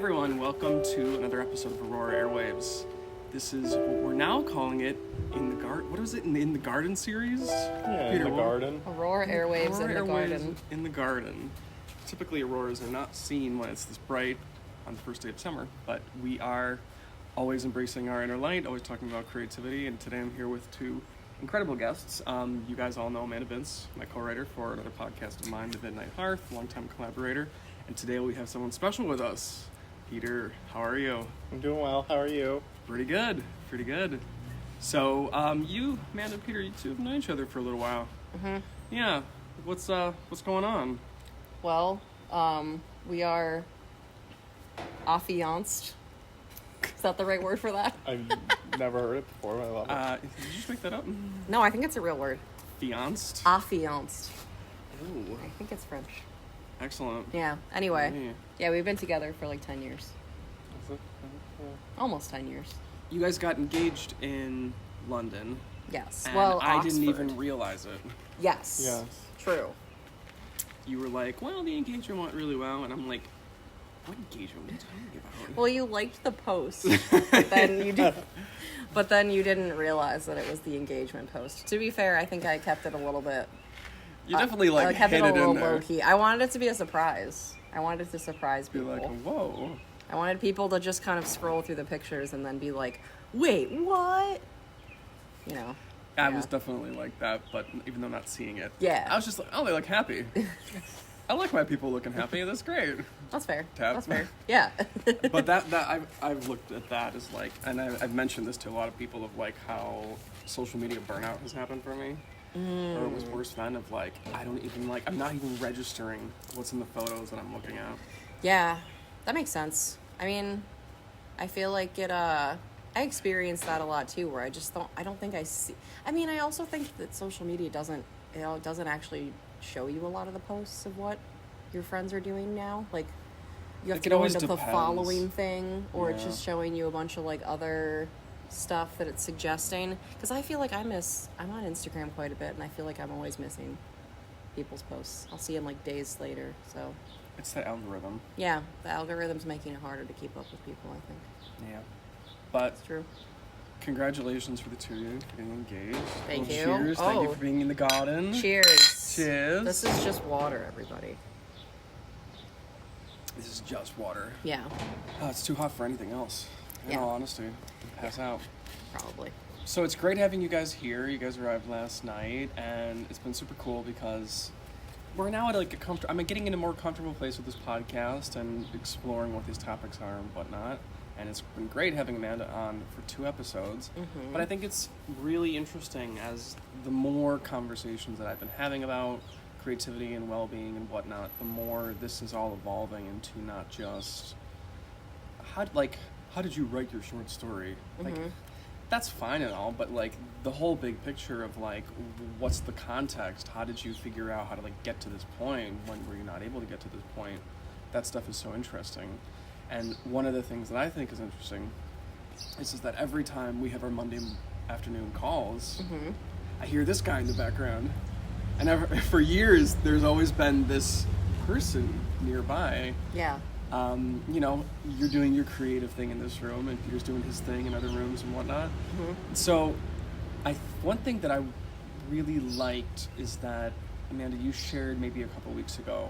everyone, welcome to another episode of Aurora Airwaves. This is what we're now calling it in the garden. What is it in the garden series? Yeah, Peter, in the garden. Aurora Airwaves in the garden. In the garden. Typically, auroras are not seen when it's this bright on the first day of summer, but we are always embracing our inner light, always talking about creativity, and today I'm here with two incredible guests. You guys all know Amanda Bintz, my co-writer for another podcast of mine, The Midnight Hearth, longtime collaborator, and today we have someone special with us. Peter, how are you? I'm doing well. How are you? Pretty good. So, you, Amanda and Peter, you two have known each other for a little while. Mm-hmm. Yeah. What's going on? Well, we are affianced. Is that the right word for that? I've never heard it before, but I love it. Did you just make that up? No, I think it's a real word. Fianced? Affianced. Ooh, I think it's French. excellent. Yeah. Anyway. Hey. Yeah, we've been together for like 10 years. Is it? Almost 10 years. You guys got engaged in London. Yes. And well, I Oxford. didn't even realize it. Yes. Yes. True. You were like, well, the engagement went really well. And I'm like, what engagement? What are you talking about? Well, you liked the post, but then you did. But then you didn't realize that it was the engagement post. To be fair, I think I kept it a little bit. You definitely I kept hid it a it little in there. low key. I wanted it to be a surprise. I wanted it to surprise You're people. like, whoa. I wanted people to just kind of scroll through the pictures and then be like, "Wait, what?" You know. I Yeah. was definitely like that, but even though not seeing it. Yeah. I was just like, oh, they look happy. I like my people looking happy. That's great. That's fair. Tap. That's fair. Yeah. But that I've looked at that as like, and I've mentioned this to a lot of people of like how social media burnout has happened for me. Or it was worse then of like, I'm not even registering what's in the photos that I'm looking at. Yeah, that makes sense. I mean, I feel like it. I experienced that a lot too, where I don't think I see. I mean, I also think that social media doesn't actually show you a lot of the posts of what your friends are doing now. Like, you have to go into the following thing, or it's Yeah. just showing you a bunch of like other stuff that it's suggesting. Because I feel like I'm on Instagram quite a bit, and I feel like I'm always missing people's posts. I'll see them like days later. So It's the algorithm. yeah, the algorithm's making it harder to keep up with people, I think. Yeah. But It's true. congratulations for the two of you for getting engaged. Thank Well, you. Cheers. Thank you Oh. for being in the garden. Cheers. Cheers. This is just water, everybody. This is just water. Yeah, Oh, it's too hot for anything else. In Yeah. all honesty. Pass out. probably. So it's great having you guys here. You guys arrived last night, and it's been super cool because we're now at like I'm getting in a more comfortable place with this podcast and exploring what these topics are and whatnot. And it's been great having Amanda on for 2 episodes. Mm-hmm. But I think it's really interesting as the more conversations that I've been having about creativity and well-being and whatnot, the more this is all evolving into not just how did you write your short story? Like, Mhm. that's fine and all, but like the whole big picture of like what's the context? How did you figure out how to like get to this point? When were you not able to get to this point? That stuff is so interesting. And one of the things that I think is interesting is that every time we have our Monday afternoon calls, Mm-hmm. I hear this guy in the background. And for years, there's always been this person nearby. Yeah. You're doing your creative thing in this room, and Peter's doing his thing in other rooms and whatnot. Mm-hmm. So, one thing that I really liked is that, Amanda, you shared maybe a couple weeks ago,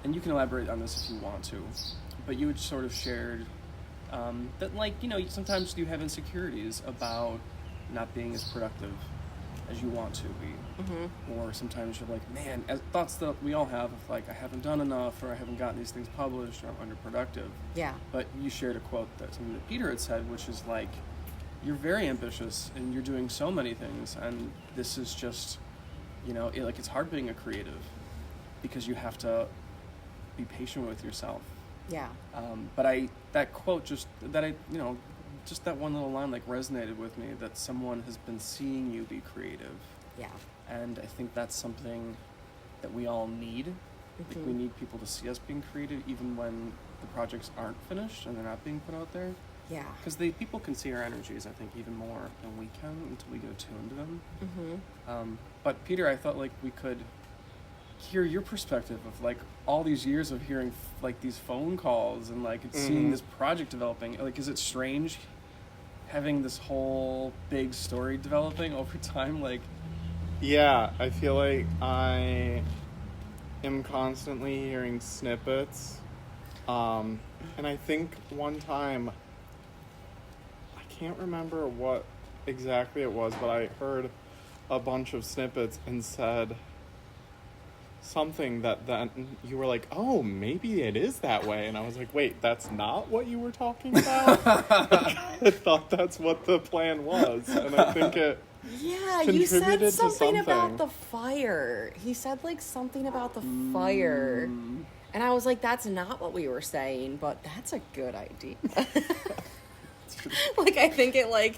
and you can elaborate on this if you want to, but you had sort of shared that, sometimes you have insecurities about not being as productive as you want to be. Mm-hmm. Or sometimes you're like, man, thoughts that we all have of like, I haven't done enough, or I haven't gotten these things published, or I'm underproductive. Yeah. But you shared a quote something that Peter had said, which is like, you're very ambitious and you're doing so many things, and this is just, it's hard being a creative because you have to be patient with yourself. Yeah. But that quote just that one little line like resonated with me, that someone has been seeing you be creative. Yeah. And I think that's something that we all need. Like, we need people to see us being creative even when the projects aren't finished and they're not being put out there. Yeah. Because people can see our energies, I think, even more than we can until we get attuned to them. Mm-hmm. But Peter, I thought like we could hear your perspective of like all these years of hearing like these phone calls and like seeing this project developing. Like, is it strange having this whole big story developing over time? Like, Yeah, I feel like I am constantly hearing snippets. And I think one time, I can't remember what exactly it was, but I heard a bunch of snippets and said something that then you were like, oh, maybe it is that way. And I was like, wait, that's not what you were talking about? I thought that's what the plan was. And I think it Yeah, you said contributed to something about something. the fire. He said like something about the fire. And I was like, that's not what we were saying, but that's a good idea. Like, I think it like,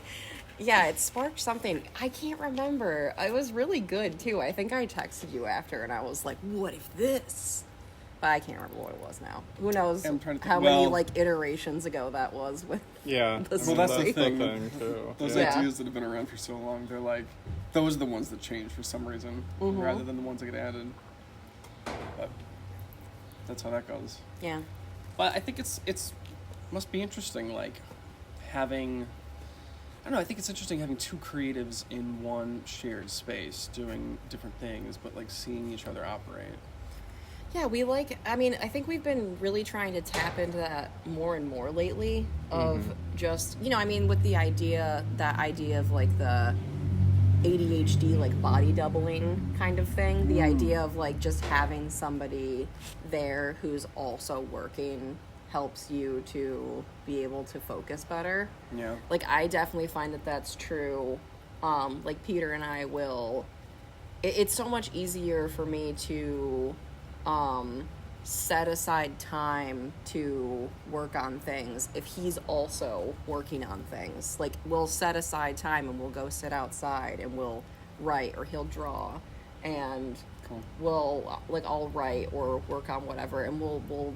yeah, it sparked something. I can't remember. It was really good too. I think I texted you after and I was like, what if this? But I can't remember what it was now. Who knows I'm trying to think. how many Well- like iterations ago that was with Yeah. The Well, that's the story. thing. Too. Those Yeah. ideas that have been around for so long, they're like, those are the ones that change for some reason, rather than the ones that get added. But that's how that goes. Yeah. But I think it's must be interesting, like having. I don't know. I think it's interesting having two creatives in one shared space doing different things, but like seeing each other operate. Yeah, I think we've been really trying to tap into that more and more lately of just, with the idea of like the ADHD, like body doubling kind of thing, the idea of like just having somebody there who's also working helps you to be able to focus better. Yeah. Like, I definitely find that that's true. Like, Peter and I will... It's so much easier for me to set aside time to work on things if he's also working on things. Like, we'll set aside time and we'll go sit outside and we'll write, or he'll draw, and Cool. we'll, like, I'll write or work on whatever, and we'll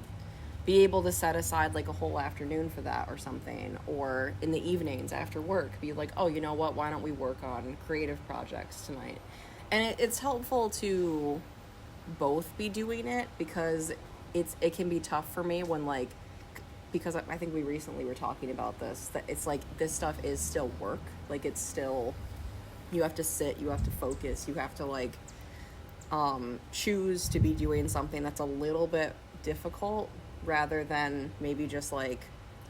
be able to set aside like a whole afternoon for that or something, or in the evenings after work be like, oh, you know what, why don't we work on creative projects tonight? And it's helpful to both be doing it, because it can be tough for me when, like, because I think we recently were talking about this, that it's like this stuff is still work. Like, it's still, you have to sit, you have to focus, you have to like choose to be doing something that's a little bit difficult, rather than maybe just like,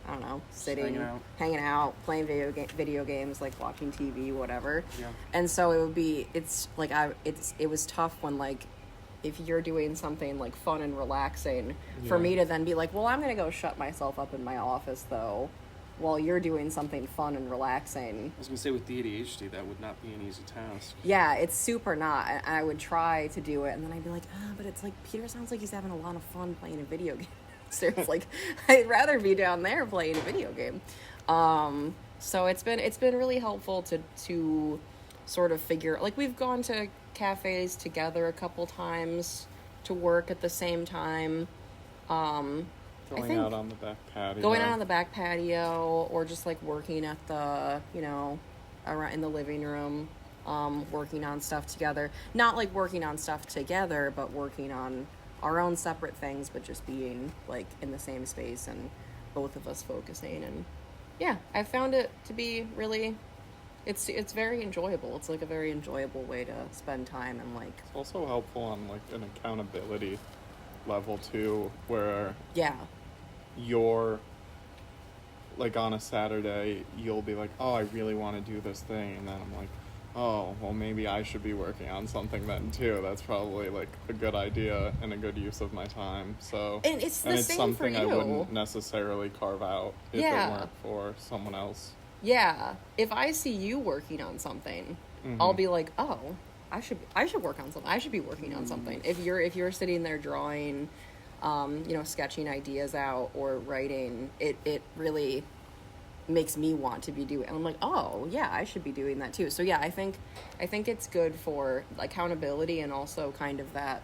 I don't know, sitting, hanging out, playing video games, like watching TV, whatever. Yeah. And so it was tough when, like, if you're doing something like fun and relaxing, for me to then be like, well, I'm gonna go shut myself up in my office though, while you're doing something fun and relaxing. I was going to say, with the ADHD, that would not be an easy task. Yeah, it's super not. And I would try to do it, and then I'd be like, but it's like, Peter sounds like he's having a lot of fun playing a video game. So it's like, I'd rather be down there playing a video game. So it's been really helpful to sort of figure, like, we've gone to cafes together a couple times to work at the same time. Going out on the back patio. Going out on the back patio, or just like working at the, around in the living room, working on stuff together. Not like working on stuff together, but working on our own separate things, but just being like in the same space and both of us focusing. And yeah, I found it to be really, it's very enjoyable. It's like a very enjoyable way to spend time, and like, It's also helpful on like an accountability level too, where yeah. you're like on a Saturday, you'll be like, oh, I really want to do this thing, and then I'm like, oh, well, maybe I should be working on something then too. That's probably like a good idea and a good use of my time. So, And it's the same something for I you. wouldn't necessarily carve out if Yeah. it weren't for someone else. Yeah, if I see you working on something, I'll be like, oh, I should work on something. I should be working on something. If you're sitting there drawing, sketching ideas out or writing, it really makes me want to be doing. And I'm like, oh yeah, I should be doing that too. So yeah, I think it's good for accountability, and also kind of that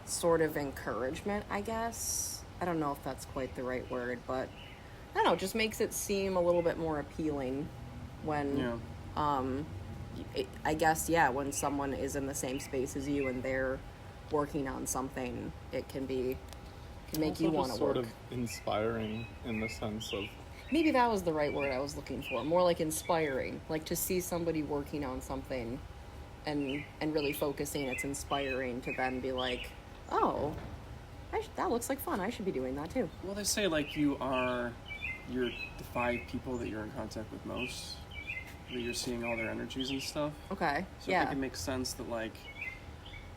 sort of encouragement, I guess. I don't know if that's quite the right word, but I don't know, it just makes it seem a little bit more appealing when, I guess, yeah, when someone is in the same space as you and they're working on something, it can make you Also want just to work. sort of inspiring in the sense of Maybe that was the right word I was looking for. More like inspiring. Like to see somebody working on something and really focusing, it's inspiring to then be like, oh, that looks like fun. I should be doing that too. Well, they say like you're the 5 people that you're in contact with most, that you're seeing all their energies and stuff. Okay. So I yeah. think it makes sense that like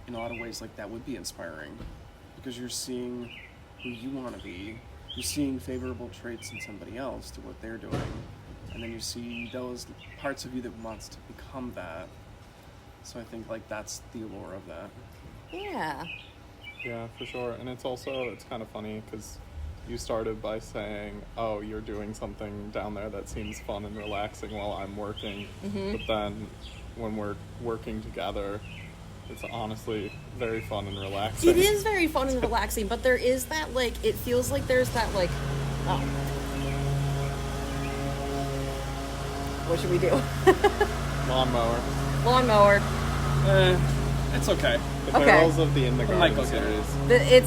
in a lot of ways like that would be inspiring because you're seeing who you want to be. You're seeing favorable traits in somebody else to what they're doing, and then you see those parts of you that wants to become that. So I think like that's the allure of that. Yeah. yeah, for sure. And it's kind of funny because you started by saying, oh, you're doing something down there that seems fun and relaxing while I'm working. But then when we're working together, it's honestly very fun and relaxing. It is very fun and relaxing, but there is that, like, it feels like there's that, like, oh. What should we do? Lawnmower. Lawnmower. It's okay. The Okay. Barrels of the In the Michael Garden Garrett.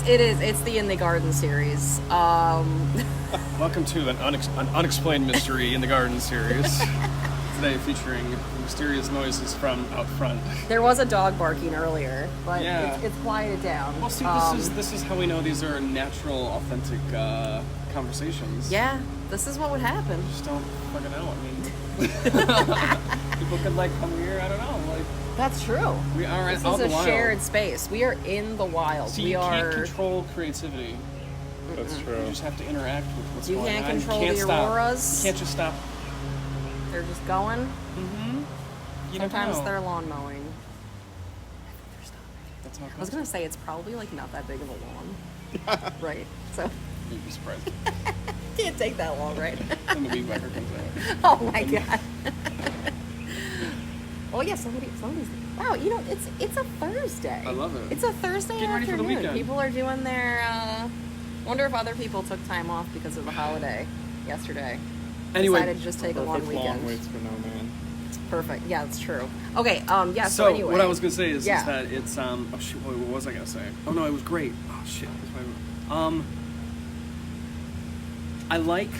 series. It's the In the Garden series. Welcome to an unexplained mystery in the garden series. Today featuring mysterious noises from out front. There was a dog barking earlier, but Yeah. it's quieted down. Well, see, this is how we know these are natural, authentic conversations. Yeah, this is what would happen. Just don't fucking know. I mean, people could like come here. I don't know. Like That's true. we are This out is in the a wild. shared space. We are in the wild. See, we you can't are. control creativity. That's You true. just have to interact with what's You going can't on. control you can't the stop. auroras. You can't just stop. They're just going. You never Sometimes know. they're lawn mowing. That's how it I was goes. gonna say it's probably like not that big of a lawn, right? So You'd be surprised. can't take that long, right? Then the weed whacker comes out. Oh my god. Oh yeah, somebody's. Wow, you know it's a Thursday. I love it. It's a Thursday Getting ready for the afternoon. weekend. People are doing their. Wonder if other people took time off because of the holiday yesterday. Anyway, Decided to just take a long Perfect weekend. long waits for no man. Perfect. Yeah, that's true. Okay. Yeah. So, So anyway, what I was gonna say is Yeah. that it's oh shit, what was I gonna say? Oh no, it was great. Oh shit, I like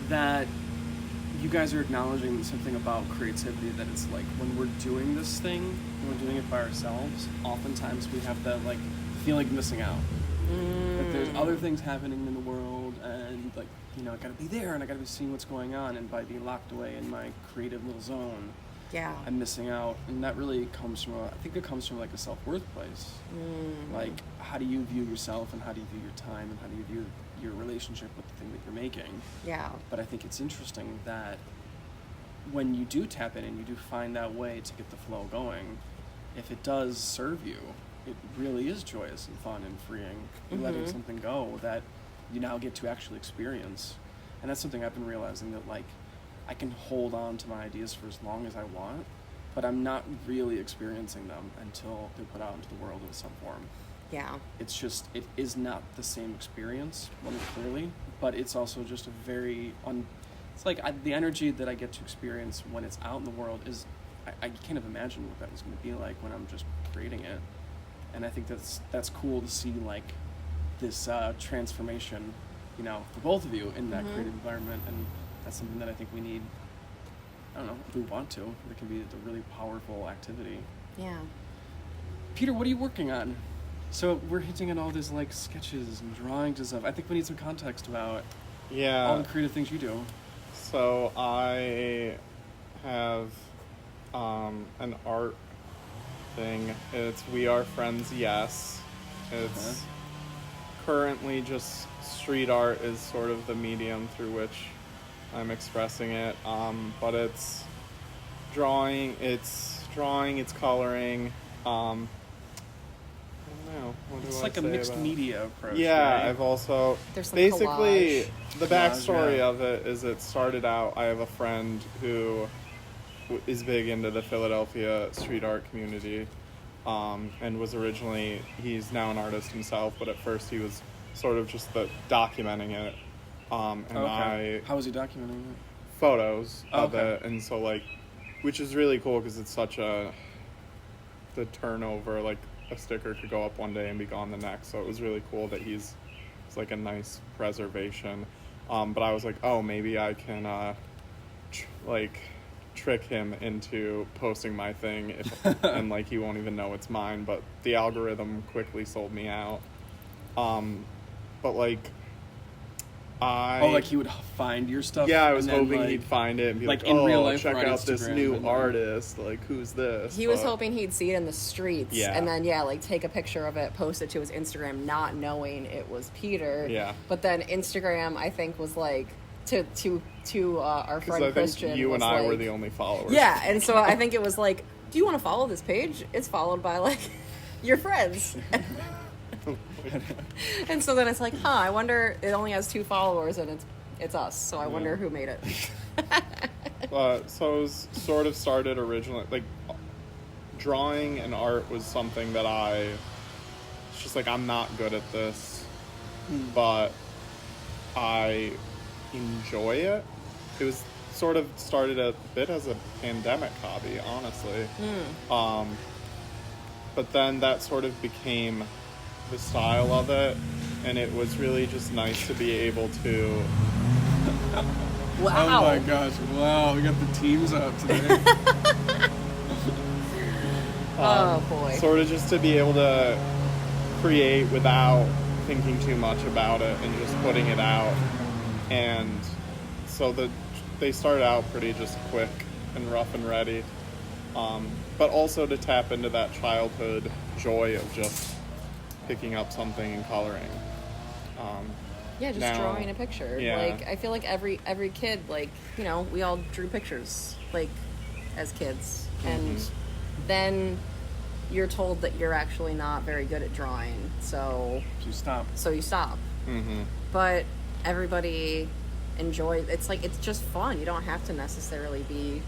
that you guys are acknowledging something about creativity, that it's like when we're doing this thing, when we're doing it by ourselves, oftentimes we have that like feeling of missing out. That there's other things happening in the world, and like, you know, I gotta be there and I gotta be seeing what's going on, and by being locked away in my creative little zone, Yeah. I'm missing out. And that really comes from I think it comes from like a self-worth place. Like, how do you view yourself, and how do you view your time, and how do you view your relationship with the thing that you're making? Yeah. But I think it's interesting that when you do tap in and you do find that way to get the flow going, if it does serve you, it really is joyous and fun and freeing. You're letting something go that you now get to actually experience. And that's something I've been realizing, that like I can hold on to my ideas for as long as I want, but I'm not really experiencing them until they're put out into the world in some form. Yeah. It's just, it is not the same experience, clearly, but it's also just a very, it's like the energy that I get to experience when it's out in the world is, I can't even imagine what that was going to be like when I'm just creating it. And I think that's cool to see, like, this transformation, you know, for both of you in that creative environment. And that's something that I think we need, I don't know, if we want to, it can be a really powerful activity. Yeah. Peter, what are you working on? So we're hinting at all these like sketches and drawings and stuff. I think we need some context about all Yeah. the creative things you do. So I have an art thing. It's We Are Friends, Yes. It's currently just street art is sort of the medium through which I'm expressing it. But it's drawing, it's coloring. I don't know. What do It's I like a say mixed about- media approach. Yeah, right? I've also There's some basically collage. the Collage, backstory yeah. of it is it started out. I have a friend who is big into the Philadelphia street art community, and was originally, he's now an artist himself, but at first he was sort of just documenting it, and Okay. How was he documenting it? photos of Okay. it, and so like, which is really cool because it's such the turnover, like a sticker could go up one day and be gone the next. So it was really cool that it's like a nice preservation. But I was like, oh, maybe I can trick him into posting my thing and like he won't even know it's mine. But the algorithm quickly sold me out. But like like he would find your stuff. Yeah, I was and then, hoping like, he'd find it and be like, like, in oh, real life check or on out this Instagram, new and then- artist. Like, who's this? He was But- hoping he'd see it in the streets, Yeah. and then like take a picture of it, post it to his Instagram, not knowing it was Peter. Yeah. But then Instagram, I think, was like to our 'Cause friend I think Christian. you and was I were like- the only followers. Yeah, and so I think it was like, do you want to follow this page? It's followed by like your friends. And so then it's like, I wonder. It only has 2 followers, and it's us. So I wonder who made it. So it was sort of started originally, like, drawing and art was something that it's just like, I'm not good at this, but I enjoy it. It was sort of started a bit as a pandemic hobby, honestly. But then that sort of became the style of it, and it was really just nice to be able to Wow. Oh my gosh! Wow, we got the teams up today. Oh boy. sort of just to be able to create without thinking too much about it and just putting it out. And so they started out pretty just quick and rough and ready, but also to tap into that childhood joy of just picking up something and coloring. Yeah, just Now- drawing a picture. yeah. Like, I feel like every kid, like, you know, we all drew pictures, like, as kids. And then you're told that you're actually not very good at drawing. So You stop. you stop. Mm-hmm. But everybody enjoys, it's like, it's just fun. You don't have to necessarily be,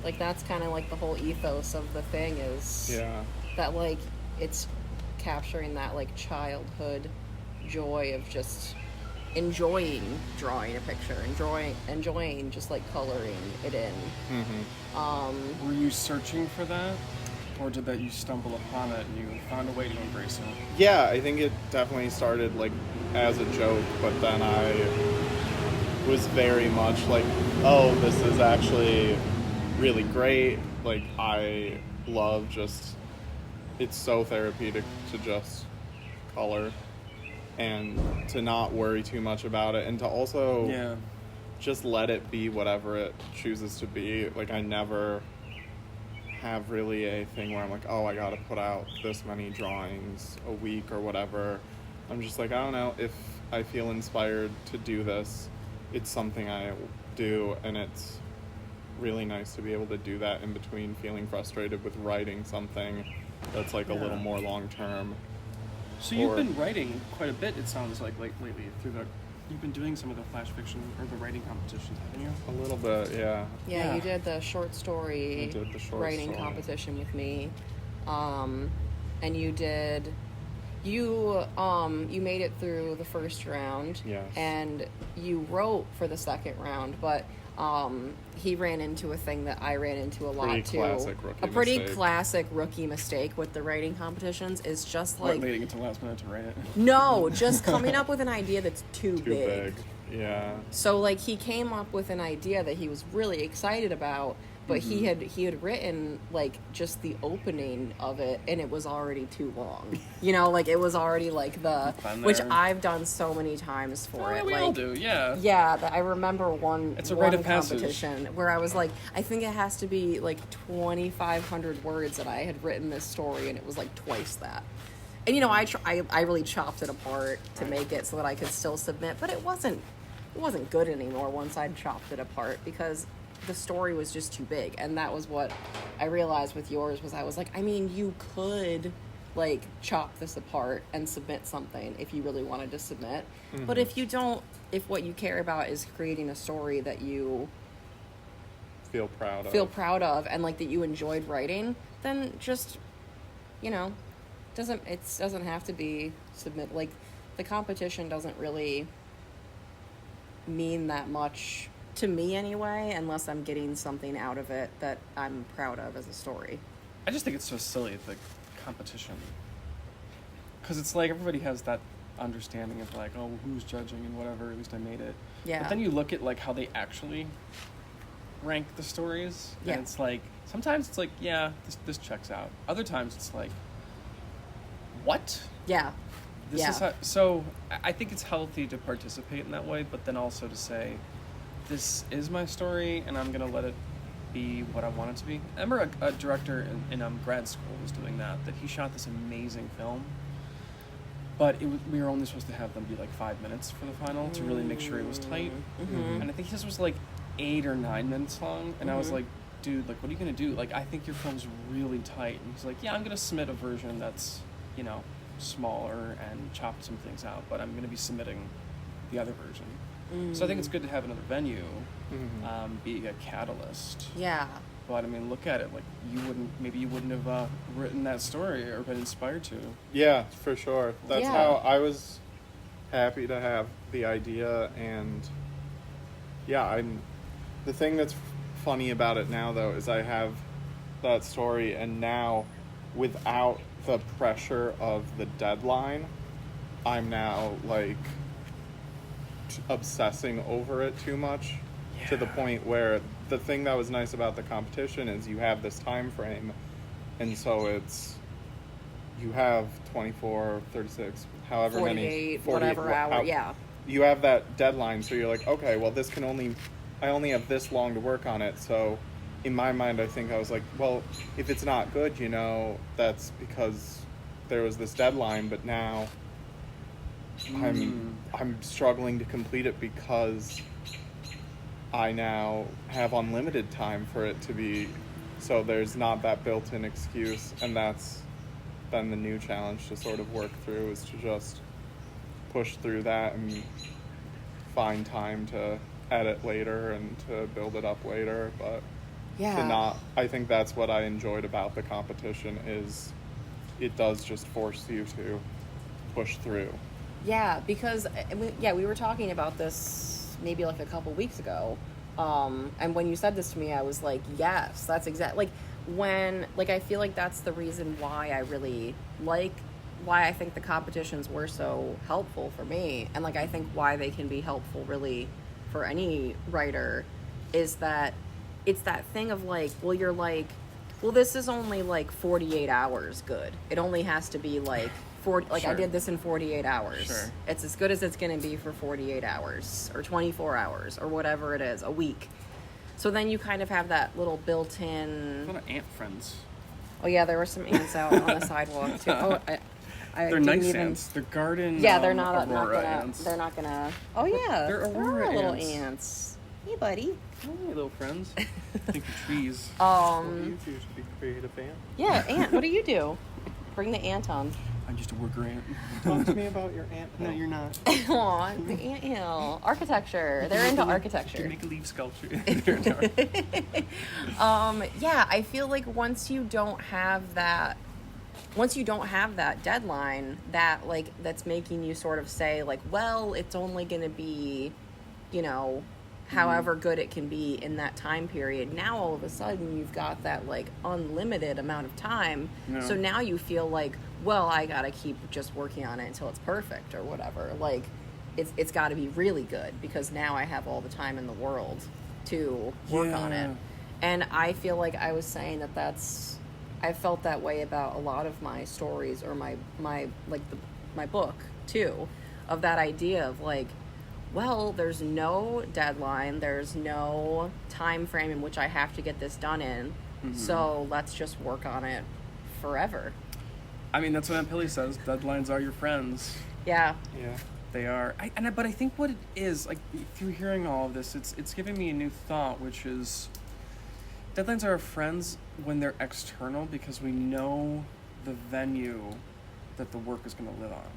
like, that's kind of like the whole ethos of the thing is Yeah. that, like, it's capturing that, like, childhood joy of just enjoying drawing a picture, enjoying just like coloring it in. Mm-hmm. Were you searching for that, or did that you stumble upon it and you found a way to embrace it? Yeah, I think it definitely started like as a joke, but then I was very much like, oh, this is actually really great. Like, I love just, it's so therapeutic to just color and to not worry too much about it, and to also Yeah. just let it be whatever it chooses to be. Like, I never have really a thing where I'm like, oh, I gotta put out this many drawings a week or whatever. I'm just like, I don't know, if I feel inspired to do this, it's something I do, and it's really nice to be able to do that in between feeling frustrated with writing something that's like a Yeah. little more long term. So you've Or- been writing quite a bit, it sounds like lately you've been doing some of the flash fiction or the writing competitions, haven't you? A little bit, yeah. Yeah, Yeah. you did the short story I did the short writing story. competition with me, and you made it through the first round. Yes. And you wrote for the second round, but he ran into a thing that I ran into a lot Pretty too. classic rookie a pretty mistake. classic rookie mistake with the writing competitions is just Like like waiting until last minute to write it. no, just coming up with an idea that's too Too big. Yeah. So like he came up with an idea that he was really excited about, but he had written like just the opening of it, and it was already too long. You know, like it was already like Been which there. I've done so many times for it. we like, all do, yeah. Yeah, I remember one It's a rite of one passage. competition where I was like, I think it has to be like 2,500 words that I had written this story, and it was like twice that. And you know, I really chopped it apart to make it so that I could still submit, but it wasn't good anymore once I'd chopped it apart because the story was just too big. And that was what I realized with yours was I was like, I mean, you could like chop this apart and submit something if you really wanted to submit. But if you don't, if what you care about is creating a story that you Feel proud of. feel proud of and like that you enjoyed writing, then just, you know, it doesn't have to be submit. Like the competition doesn't really mean that much to me anyway, unless I'm getting something out of it that I'm proud of as a story. I just think it's so silly, the competition. because it's like everybody has that understanding of like, oh, well, who's judging and whatever. At least I made it. Yeah. But then you look at like how they actually rank the stories, Yeah. and it's like sometimes it's like, yeah, this checks out. Other times it's like, what? Yeah. This Yeah. is how, so I think it's healthy to participate in that way, but then also to say, this is my story, and I'm gonna let it be what I want it to be. I remember a director in grad school was doing that he shot this amazing film, but we were only supposed to have them be like 5 minutes for the final to really make sure it was tight. Mm-hmm. And I think his was like 8 or 9 minutes long, and I was like, dude, like, what are you gonna do? Like, I think your film's really tight. And he's like, yeah, I'm gonna submit a version that's, you know, smaller and chop some things out, but I'm gonna be submitting the other version. So I think it's good to have another venue be a catalyst. Yeah. But I mean, look at it. Like, maybe you wouldn't have written that story or been inspired to. Yeah, for sure. That's Yeah. how I was happy to have the idea, and yeah, the thing that's funny about it now though is I have that story, and now without the pressure of the deadline, I'm now like obsessing over it too much, to the point where the thing that was nice about the competition is you have this time frame, and so you have 24, 36, however 48, many, whatever hour, yeah. You have that deadline, so you're like, okay, well, I only have this long to work on it. So in my mind, I think I was like, well, if it's not good, you know, that's because there was this deadline, but now I'm struggling to complete it because I now have unlimited time for it to be, so there's not that built-in excuse, and that's been the new challenge to sort of work through, is to just push through that and find time to edit later and to build it up later. But I think that's what I enjoyed about the competition, is it does just force you to push through. Yeah, because we were talking about this maybe like a couple weeks ago, and when you said this to me, I was like, yes, that's exactly I feel like that's the reason why I really why I think the competitions were so helpful for me, and like I think why they can be helpful really for any writer, is that it's that thing of like, well, you're like, well, this is only like 48 hours good. It only has to be like 40, like Sure. I did this in 48 hours. Sure. It's as good as it's going to be for 48 hours or 24 hours or whatever it is, a week. So then you kind of have that little built-in... A lot of ant friends. Oh yeah, there were some ants out on the sidewalk too. Oh, I They're didn't nice even... ants. They're garden. Yeah, they're not Aurora gonna. ants. They're not gonna. Oh yeah, They're there Aurora are little ants. ants. Hey, buddy. Hey, little friends. Think of trees. You two should be creative ant. Yeah, ant. What do you do? Bring the ant on. I'm just a worker ant. Talk to me about your ant. No, you're not. Aw, the ant hill. Architecture. They're into architecture. Make a leaf sculpture. Yeah, I feel like once you don't have that deadline, that like that's making you sort of say like, well, it's only going to be, you know, however good it can be in that time period. Now all of a sudden you've got that like unlimited amount of time. Yeah. So now you feel like, well, I got to keep just working on it until it's perfect or whatever. Like it's got to be really good because now I have all the time in the world to work on it. And I feel like I was saying I felt that way about a lot of my stories or my book too, of that idea of like, well, there's no deadline, there's no time frame in which I have to get this done in, so let's just work on it forever. I mean, that's what Aunt Pilly says. Deadlines are your friends. Yeah. Yeah. They are. But I think what it is, like, through hearing all of this, it's giving me a new thought, which is deadlines are our friends when they're external, because we know the venue that the work is going to live on.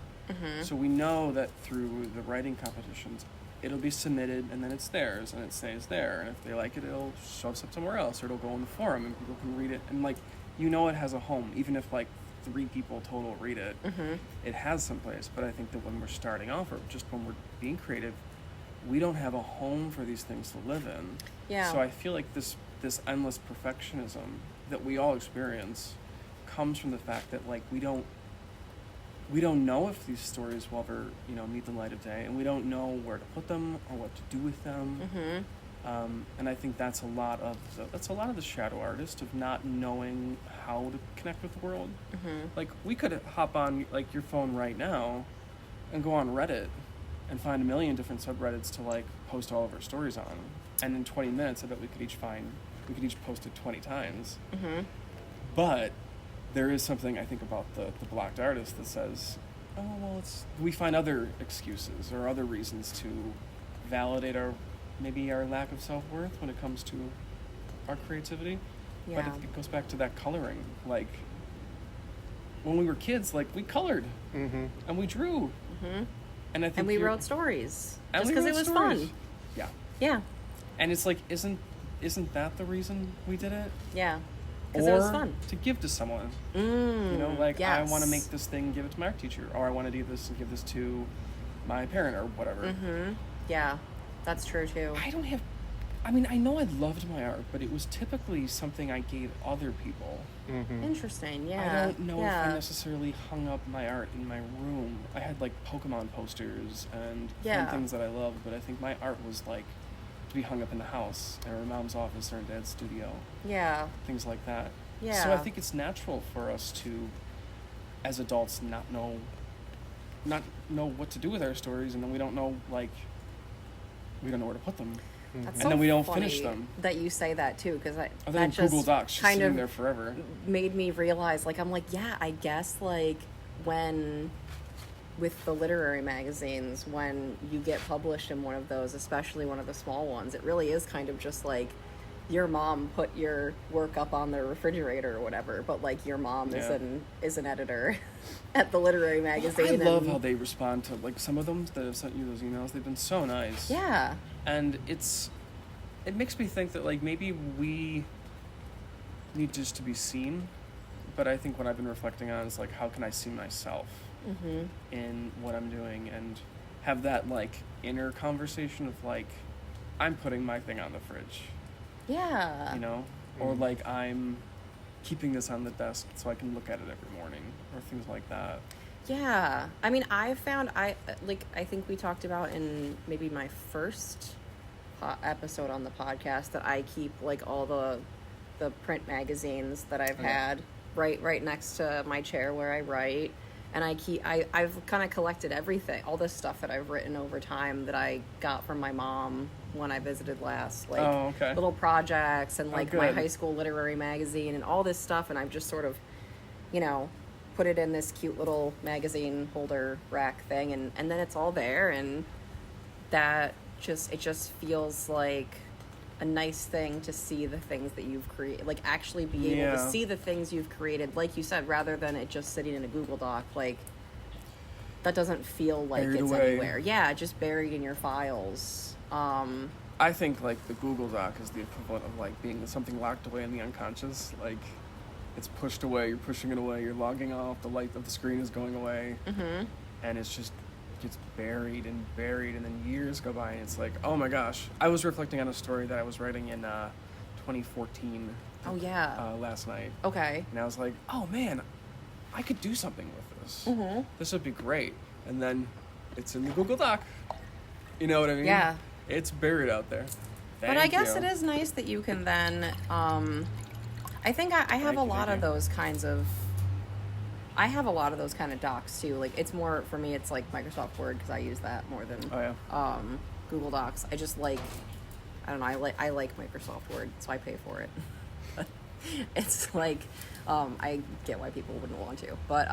So we know that through the writing competitions, it'll be submitted and then it's theirs and it stays there. And if they like it, it'll show up somewhere else, or it'll go on the forum and people can read it. And like, you know, it has a home, even if like 3 people total read it, it has someplace. But I think that when we're starting off, or just when we're being creative, we don't have a home for these things to live in. Yeah. So I feel like this endless perfectionism that we all experience comes from the fact that like we don't we don't know if these stories will ever, meet the light of day, and we don't know where to put them or what to do with them. And I think that's a lot of the shadow artist, of not knowing how to connect with the world. Like, we could hop on like your phone right now and go on Reddit and find a million different subreddits to like post all of our stories on, and in 20 minutes I bet we could each post it 20 times. But there is something, I think, about the blocked artist that says, oh, well, we find other excuses or other reasons to validate our lack of self-worth when it comes to our creativity. Yeah. But it goes back to that coloring. Like, when we were kids, like, we colored and we drew. And I think we wrote stories and just we because wrote it was stories. fun. Yeah. Yeah. And it's like, isn't that the reason we did it? Yeah. Because it was Or fun. to give to someone. Yes. I want to make this thing, give it to my art teacher, or I want to do this and give this to my parent, or whatever. Yeah, that's true too. I know I loved my art, but it was typically something I gave other people. Interesting, yeah. I don't know if I necessarily hung up my art in my room. I had like Pokemon posters and fun things that I loved, but I think my art was like to be hung up in the house, or in mom's office, or in dad's studio. Yeah. Things like that. Yeah. So I think it's natural for us to, as adults, not know what to do with our stories, and then we don't know where to put them. That's And so then we don't funny finish them. that you say that too, because Other that than just Google Docs, just kind sitting of there forever. made me realize, like, I'm like, yeah, I guess, like, when with the literary magazines, when you get published in one of those, especially one of the small ones, it really is kind of just like your mom put your work up on the refrigerator or whatever, but like your mom is an editor at the literary magazine. I love how they respond to, like, some of them that have sent you those emails. They've been so nice. Yeah. And it makes me think that, like, maybe we need just to be seen. But I think what I've been reflecting on is, like, how can I see myself in what I'm doing, and have that, like, inner conversation of, like, I'm putting my thing on the fridge. Yeah. Or, like, I'm keeping this on the desk so I can look at it every morning, or things like that. Yeah. I mean, I think we talked about in maybe my first episode on the podcast that I keep, like, all the print magazines that I've had right next to my chair where I write. And I've kind of collected everything, all this stuff that I've written over time that I got from my mom when I visited last, like little projects and like my high school literary magazine and all this stuff. And I've just sort of, put it in this cute little magazine holder rack thing. And then it's all there. And it just feels like a nice thing to see the things that you've created, like actually be able to see the things you've created, like you said, rather than it just sitting in a Google Doc. Like, that doesn't feel like buried it's away. anywhere. Yeah, just buried in your files. I think, like, the Google Doc is the equivalent of, like, being something locked away in the unconscious. Like, it's pushed away, you're pushing it away, you're logging off, the light of the screen is going away, and it's just gets buried, and then years go by, and it's like, oh my gosh. I was reflecting on a story that I was writing in 2014 last night. Okay. And I was like, oh man, I could do something with this. This would be great. And then it's in the Google Doc. You know what I mean? Yeah. It's buried out there. But I guess it is nice that you can then, I think I have a lot of those kinds of, docs too. Like, it's more, for me, it's like Microsoft Word, because I use that more than Google Docs. I just like, I don't know, I like Microsoft Word, so I pay for it. It's like, I get why people wouldn't want to, but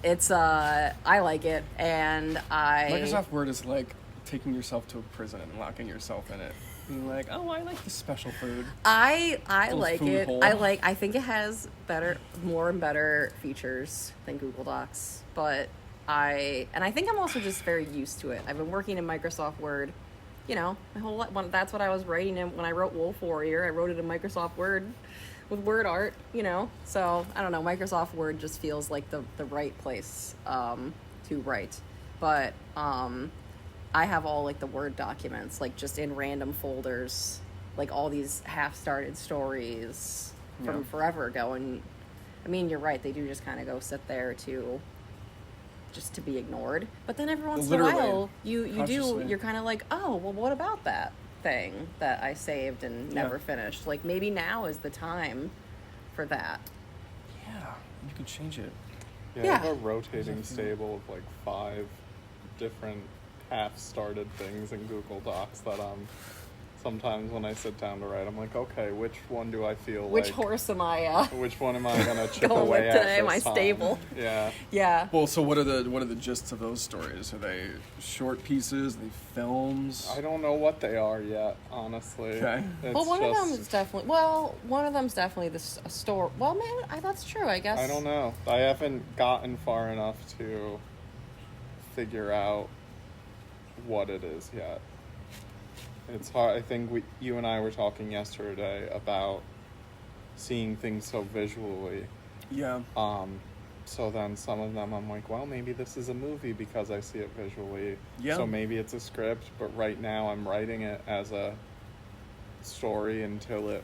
it's, I like it, and Microsoft Word is like taking yourself to a prison and locking yourself in it. Being like, oh, I like the special food. I like it. Hole. I think it has more and better features than Google Docs. But I think I'm also just very used to it. I've been working in Microsoft Word, my whole life. That's what I was writing in when I wrote Wolf Warrior. I wrote it in Microsoft Word with word art, So I don't know. Microsoft Word just feels like the right place to write. But I have all, like, the Word documents, like, just in random folders, like, all these half-started stories from forever ago. And, I mean, you're right, they do just kind of go sit there to just to be ignored. But then every once Literally. in a while, Consciously. you're kind of like, oh, well, what about that thing that I saved and never finished? Like, maybe now is the time for that. Yeah, you can change it. Yeah, I have a rotating stable of like 5 different half-started things in Google Docs that sometimes when I sit down to write, I'm like, okay, which one do I feel Which horse am I which one am I gonna chip going away with at today? this My time? stable. Yeah. Yeah. Well, so what are the gists of those stories? Are they short pieces? Are they films? I don't know what they are yet, honestly. Okay. It's Well, one of just- them is definitely. Well, one of them's definitely a store. Well, man, that's true. I guess. I don't know. I haven't gotten far enough to figure out what it is yet. It's hard. I think you and I were talking yesterday about seeing things so visually. Yeah. So then some of them I'm like, well, maybe this is a movie because I see it visually. Yeah. So maybe it's a script, but right now I'm writing it as a story until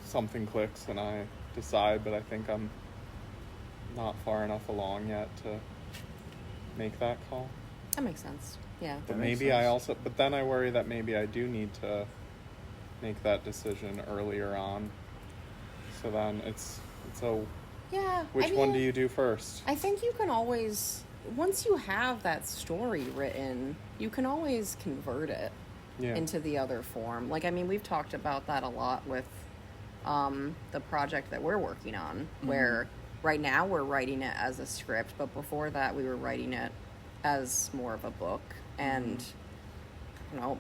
something clicks and I decide, but I think I'm not far enough along yet to make that call. That makes sense. Yeah. But That makes maybe I sense. also, but then I worry that maybe I do need to make that decision earlier on. So then it's a, Yeah. which one do you do first? I think you can always, once you have that story written, you can always convert it Yeah. into the other form. Like, I mean, we've talked about that a lot with the project that we're working on, where right now we're writing it as a script, but before that we were writing it as more of a book. And, you know,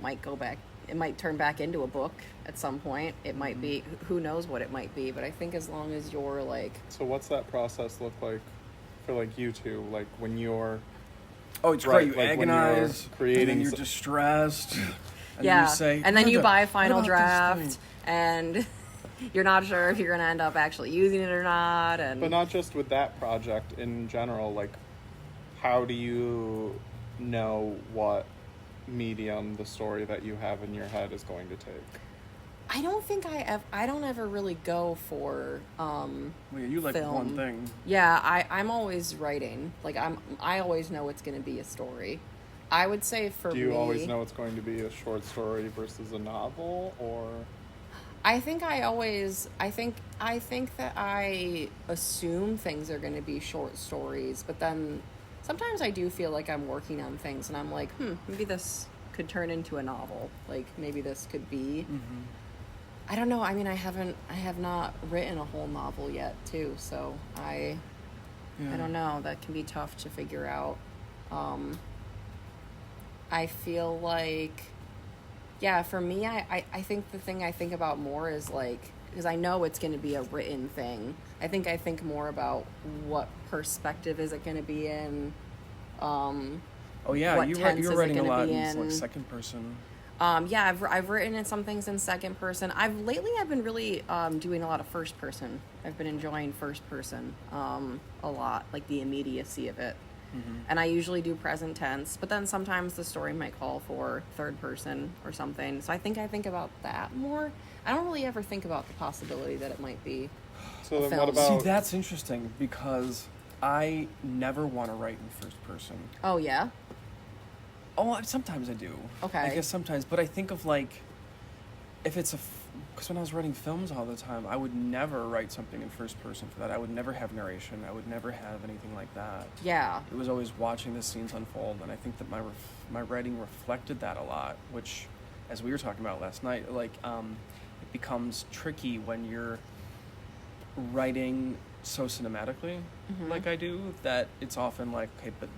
it might turn back into a book at some point. It might be, who knows what it might be, but I think as long as you're like, So what's that process look like for like you two? Like when you're Oh, it's Right, great. You like when you're agonize, creating and then you're s- distressed. And yeah, then you say, and then you "Amanda, buy a what final about this draft, thing?" and you're not sure if you're going to end up actually using it or not. And But not just with that project in general, like how do you know what medium the story that you have in your head is going to take? I don't think I don't ever really go for Well, yeah, you like film. one thing. Yeah, I'm always writing. Like I always know it's going to be a story. I would say for Do you me, always know it's going to be a short story versus a novel, or I think that I assume things are going to be short stories, but then sometimes I do feel like I'm working on things and I'm like, maybe this could turn into a novel. Like maybe this could be. I don't know. I mean, I have not written a whole novel yet, too. So I don't know. That can be tough to figure out. I feel like, yeah, for me, I think the thing I think about more is like, because I know it's going to be a written thing. I think more about what perspective is it going to be in. Oh yeah, What tense is you're it writing a gonna lot be in like in? second person. Yeah, I've written in some things in second person. I've been really doing a lot of first person. I've been enjoying first person a lot, like the immediacy of it. And I usually do present tense, but then sometimes the story might call for third person or something. So I think about that more. I don't really ever think about the possibility that it might be. so A then film. what about See, that's interesting because I never want to write in first person. Oh yeah. Oh, sometimes I do. Okay. I guess sometimes, but I think of like, if it's because when I was writing films all the time, I would never write something in first person for that. I would never have narration. I would never have anything like that. Yeah. It was always watching the scenes unfold, and I think that my writing reflected that a lot. Which, as we were talking about last night, like it becomes tricky when you're writing so cinematically, like I do, that it's often like, okay, but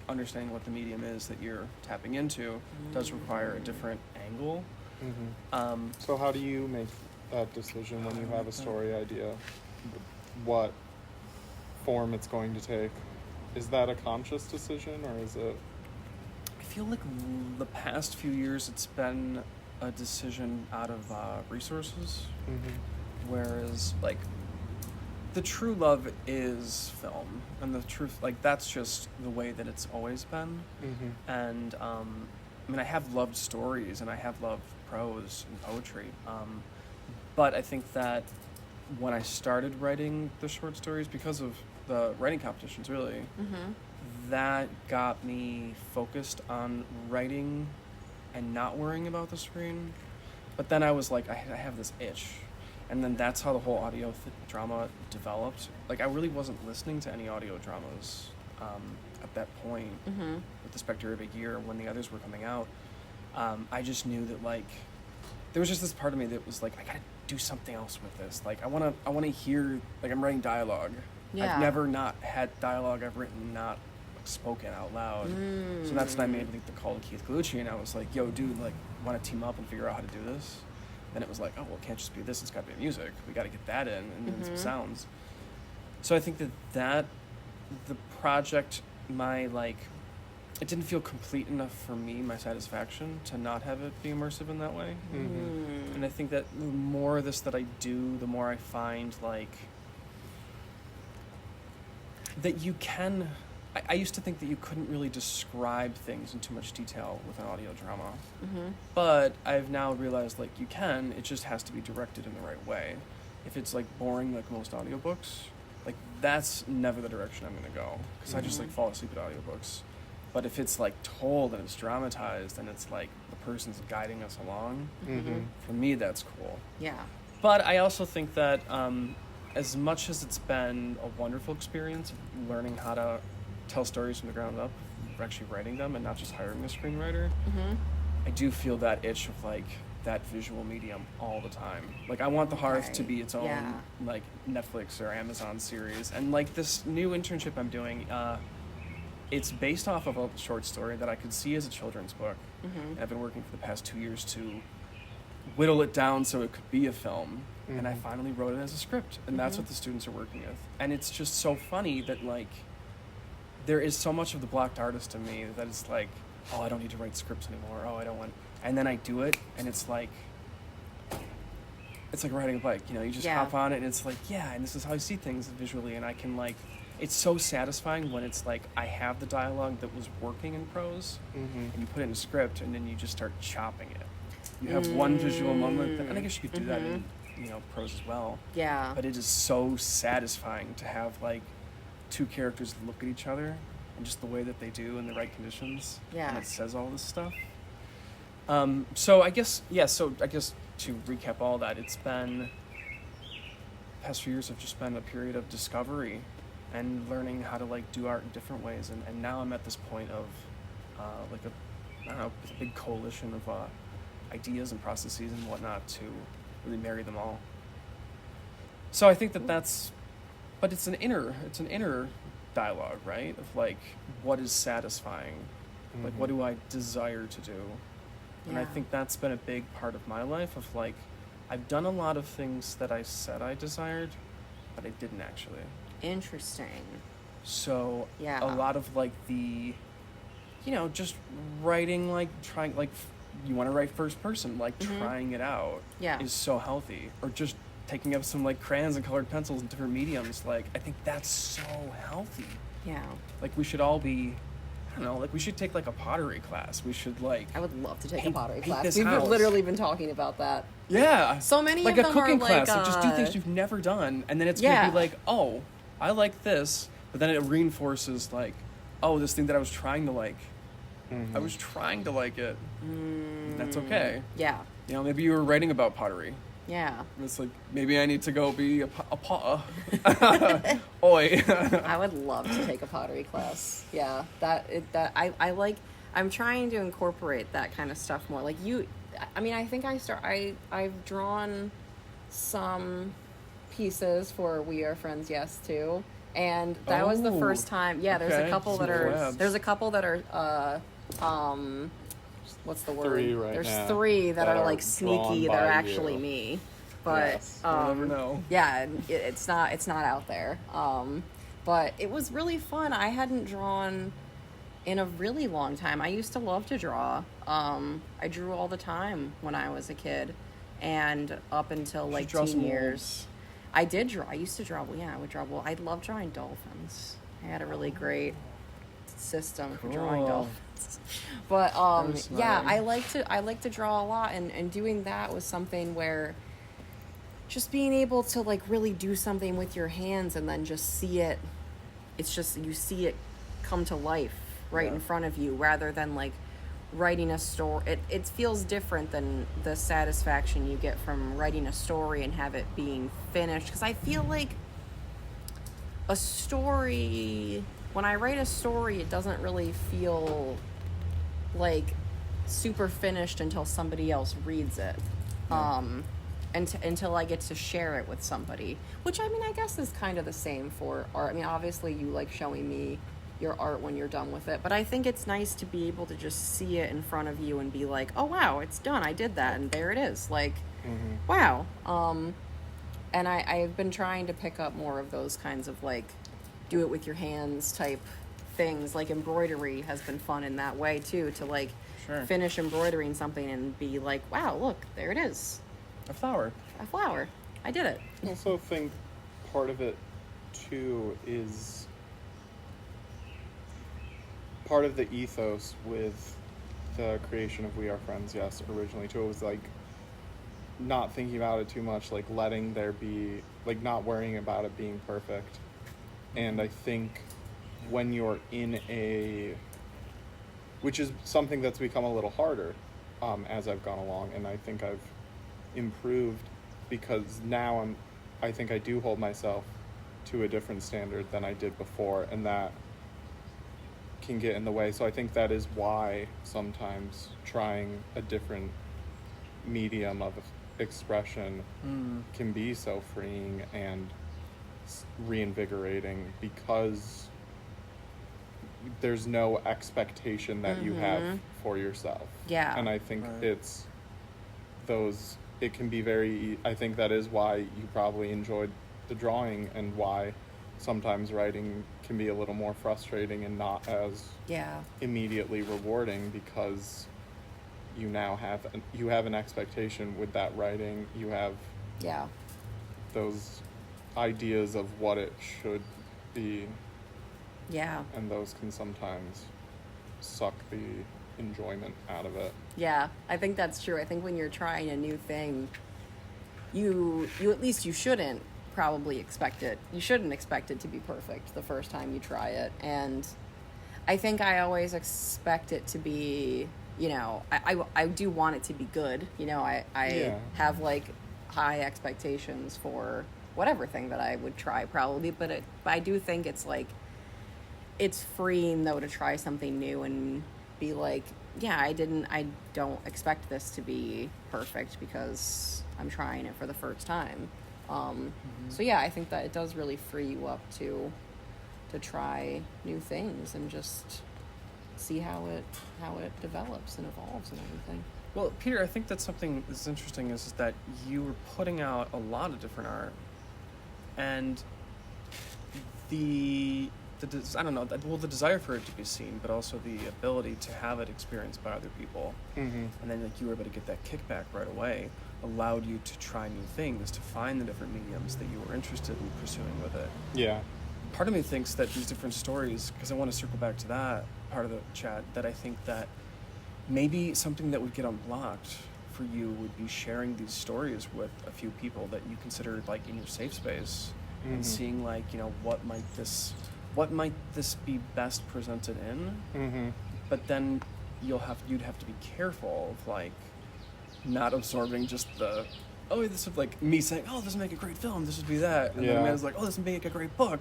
understanding what the medium is that you're tapping into does require a different angle. So how do you make that decision when you have a story idea? What form it's going to take? Is that a conscious decision, or is it? I feel like the past few years it's been a decision out of resources, whereas like the true love is film, and the truth, like that's just the way that it's always been. And I mean, I have loved stories and I have loved prose and poetry, but I think that when I started writing the short stories, because of the writing competitions, really. Mm-hmm. That got me focused on writing and not worrying about the screen. But then I was like, I have this itch. And then that's how the whole audio drama developed. Like, I really wasn't listening to any audio dramas at that point Mm-hmm. with the Spectre of a Year when the others were coming out. I just knew that, like, there was just this part of me that was like, I gotta do something else with this. Like, I wanna hear, like, I'm writing dialogue. Yeah. I've never not had dialogue I've written not spoken out loud. So that's when I made, like, the call to Keith Gallucci, and I was like, yo, dude, like, want to team up and figure out how to do this? Then it was like, oh, well, it can't just be this, it's got to be music. We got to get that in, and then some sounds. So I think that the project, it didn't feel complete enough for me, my satisfaction, to not have it be immersive in that way. Mm-hmm. And I think that the more of this that I do, the more I find, like, that you can... I used to think that you couldn't really describe things in too much detail with an audio drama. Mm-hmm. But I've now realized, like, you can. It just has to be directed in the right way. If it's, like, boring like most audiobooks, like, that's never the direction I'm going to go. Because I just, like, fall asleep at audiobooks. But if it's, like, told and it's dramatized and it's, like, the person's guiding us along, for me, that's cool. Yeah. But I also think that as much as it's been a wonderful experience of learning how to tell stories from the ground up, actually writing them and not just hiring a screenwriter, I do feel that itch of, like, that visual medium all the time. Like, I want The Hearth to be its own, like, Netflix or Amazon series. And, like, this new internship I'm doing, it's based off of a short story that I could see as a children's book. And I've been working for the past 2 years to whittle it down so it could be a film. And I finally wrote it as a script. And that's what the students are working with. And it's just so funny that, like, there is so much of the blocked artist in me that is like, oh, I don't need to write scripts anymore. Oh, I don't want... And then I do it, and it's like riding a bike, you know? You just hop on it, and it's like, yeah, and this is how I see things visually, and I can, like... It's so satisfying when it's like, I have the dialogue that was working in prose, and you put it in a script, and then you just start chopping it. You have one visual moment, and I guess you could do that in, you know, prose as well. Yeah. But it is so satisfying to have, like, two characters look at each other and just the way that they do in the right conditions. Yeah. And it says all this stuff. So I guess to recap all that, it's been, the past few years have just been a period of discovery and learning how to, like, do art in different ways. And now I'm at this point of, like, a big coalition of ideas and processes and whatnot to really marry them all. So I think that's, but it's an inner dialogue, right? Of, like, what is satisfying? Like, what do I desire to do? And I think that's been a big part of my life of, like, I've done a lot of things that I said I desired, but I didn't actually. Interesting. So Yeah. a lot of, like, the, you know, just writing, like, trying, like, you want to write first person, like, trying it out is so healthy. Or just taking up some, like, crayons and colored pencils in different mediums, like, I think that's so healthy. Yeah. Like, we should all be, I don't know, like, we should take, like, a pottery class. We should, like... I would love to take a paint- pottery paint class. this We've house. literally been talking about that. Yeah. So many like of a them cooking are class. like, Like, just do things you've never done, and then it's going to be like, oh, I like this, but then it reinforces, like, oh, this thing that I was trying to like. I was trying to like it. That's okay. Yeah. You know, maybe you were writing about pottery. Yeah. It's like, maybe I need to go be a Oi. I would love to take a pottery class. Yeah. I like, I'm trying to incorporate that kind of stuff more. Like I think I've drawn some pieces for We Are Friends Yes too. And that was the first time. Yeah, there's a couple that are what's the word? Three right There's now three that are like drawn sneaky. by They're you. actually me. But Yes. You'll never know. yeah, it's not out there. But it was really fun. I hadn't drawn in a really long time. I used to love to draw. I drew all the time when I was a kid, and up until like draw some teen years. wolves. I did draw. I used to draw. Yeah, I would draw. Well, I love drawing dolphins. I had a really great system for drawing Cool. dolphins. But Very yeah, smart. I like to draw a lot, and doing that was something where just being able to like really do something with your hands and then just see it it's just you see it come to life right Yeah. in front of you, rather than like writing a story. It feels different than the satisfaction you get from writing a story and have it being finished, because I feel like a story, when I write a story, it doesn't really feel like super finished until somebody else reads it. Until I get to share it with somebody, which I mean, I guess is kind of the same for art. I mean, obviously you like showing me your art when you're done with it, but I think it's nice to be able to just see it in front of you and be like, oh wow, it's done, I did that, and there it is, like, wow. And I've been trying to pick up more of those kinds of like do it with your hands type things. Like embroidery has been fun in that way too, to like Sure. finish embroidering something and be like, wow, look, there it is, A flower. a flower, I did it. I also think part of it too is part of the ethos with the creation of We Are Friends, yes, originally too. It was like not thinking about it too much, like letting there be, like not worrying about it being perfect. And I think when you're in a, which is something that's become a little harder as I've gone along, and I think I've improved because now I think I do hold myself to a different standard than I did before, and that can get in the way. So I think that is why sometimes trying a different medium of expression can be so freeing and reinvigorating, because there's no expectation that you have for yourself. Yeah. And I think Right. it's those, it can be very, I think that is why you probably enjoyed the drawing, and why sometimes writing can be a little more frustrating and not as Yeah. immediately rewarding, because you now have an expectation with that writing. You have Yeah. those ideas of what it should be, Yeah. and those can sometimes suck the enjoyment out of it. Yeah, I think that's true. I think when you're trying a new thing, you at least you shouldn't probably expect it. You shouldn't expect it to be perfect the first time you try it. And I think I always expect it to be, you know, I do want it to be good. You know, I Yeah. have like high expectations for whatever thing that I would try probably, but I do think it's like, it's freeing though to try something new and be like, yeah, I don't expect this to be perfect because I'm trying it for the first time. So yeah, I think that it does really free you up to try new things and just see how it develops and evolves and everything. Well, Peter, I think that's something that's interesting is that you were putting out a lot of different art, and the I don't know, the desire for it to be seen, but also the ability to have it experienced by other people, and then like you were able to get that kickback right away, allowed you to try new things, to find the different mediums that you were interested in pursuing with it. Yeah. Part of me thinks that these different stories, because I want to circle back to that part of the chat, that I think that maybe something that would get unblocked for you would be sharing these stories with a few people that you consider like in your safe space, and seeing like, you know, what might this be best presented in, but then you'd have to be careful of like not absorbing just the, oh, this would like me saying, oh, this would make a great film, this would be that, and then Amanda's like, oh, this would make a great book,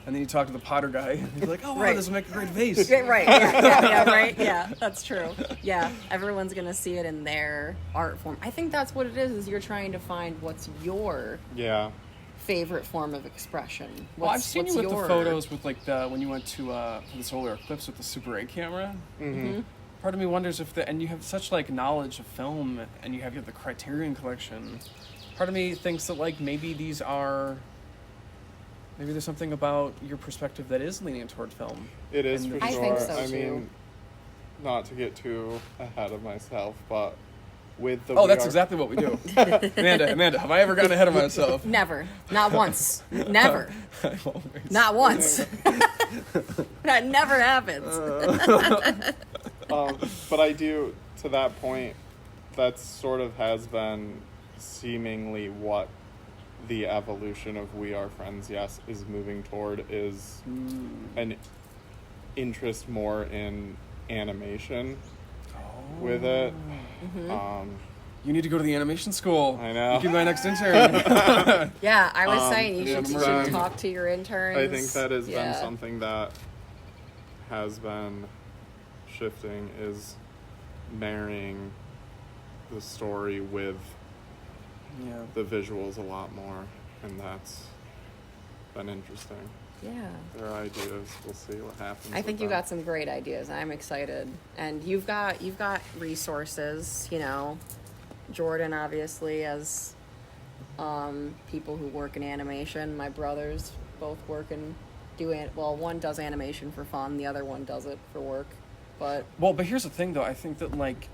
and then you talk to the Potter guy and he's like, oh wow, Right. this would make a great vase. Right, yeah, right, yeah, that's true. Yeah, everyone's gonna see it in their art form. I think that's what it is you're trying to find what's your Yeah. favorite form of expression. Well, I've seen you with your the photos with like when you went to the solar eclipse with the Super 8 camera. Part of me wonders if and you have such like knowledge of film, and you have the Criterion collection. Part of me thinks that like maybe there's something about your perspective that is leaning toward film. It is And for the- I sure. think so, I too. mean, not to get too ahead of myself, but with the Oh, that's exactly what we do. Amanda, have I ever gotten ahead of myself? Never. Not once. Never. I always. Not once. That never happens. But I do, to that point, that sort of has been seemingly what the evolution of We Are Friends, yes, is moving toward is an interest more in animation with it. You need to go to the animation school. I know. You can be my next intern. Yeah, I was saying you yeah, should right. talk to your interns. I think that has Yeah. been something that has been shifting, is marrying the story with Yeah. the visuals a lot more, and that's been interesting. Yeah. Their ideas, we'll see what happens. I think with you them. got some great ideas. I'm excited. And you've got resources, you know. Jordan obviously as people who work in animation. My brothers both work and one does animation for fun, the other one does it for work. But Here's the thing, though. I think that, like,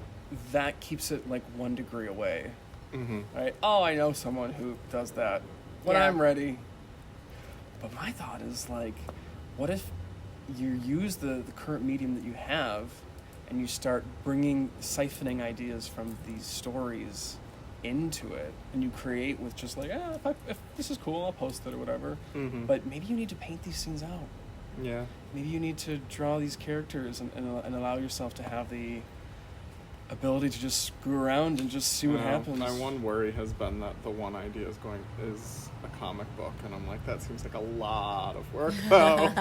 that keeps it, like, 1 degree away. Mm-hmm. Right? Oh, I know someone who does that. When Yeah. I'm ready. But my thought is, like, what if you use the current medium that you have and you start siphoning ideas from these stories into it, and you create with just like, if this is cool, I'll post it or whatever. Mm-hmm. But maybe you need to paint these scenes out. Yeah. Maybe you need to draw these characters and allow yourself to have the ability to just screw around and just see what happens. My one worry has been that the one idea is a comic book, and I'm like, that seems like a lot of work, though.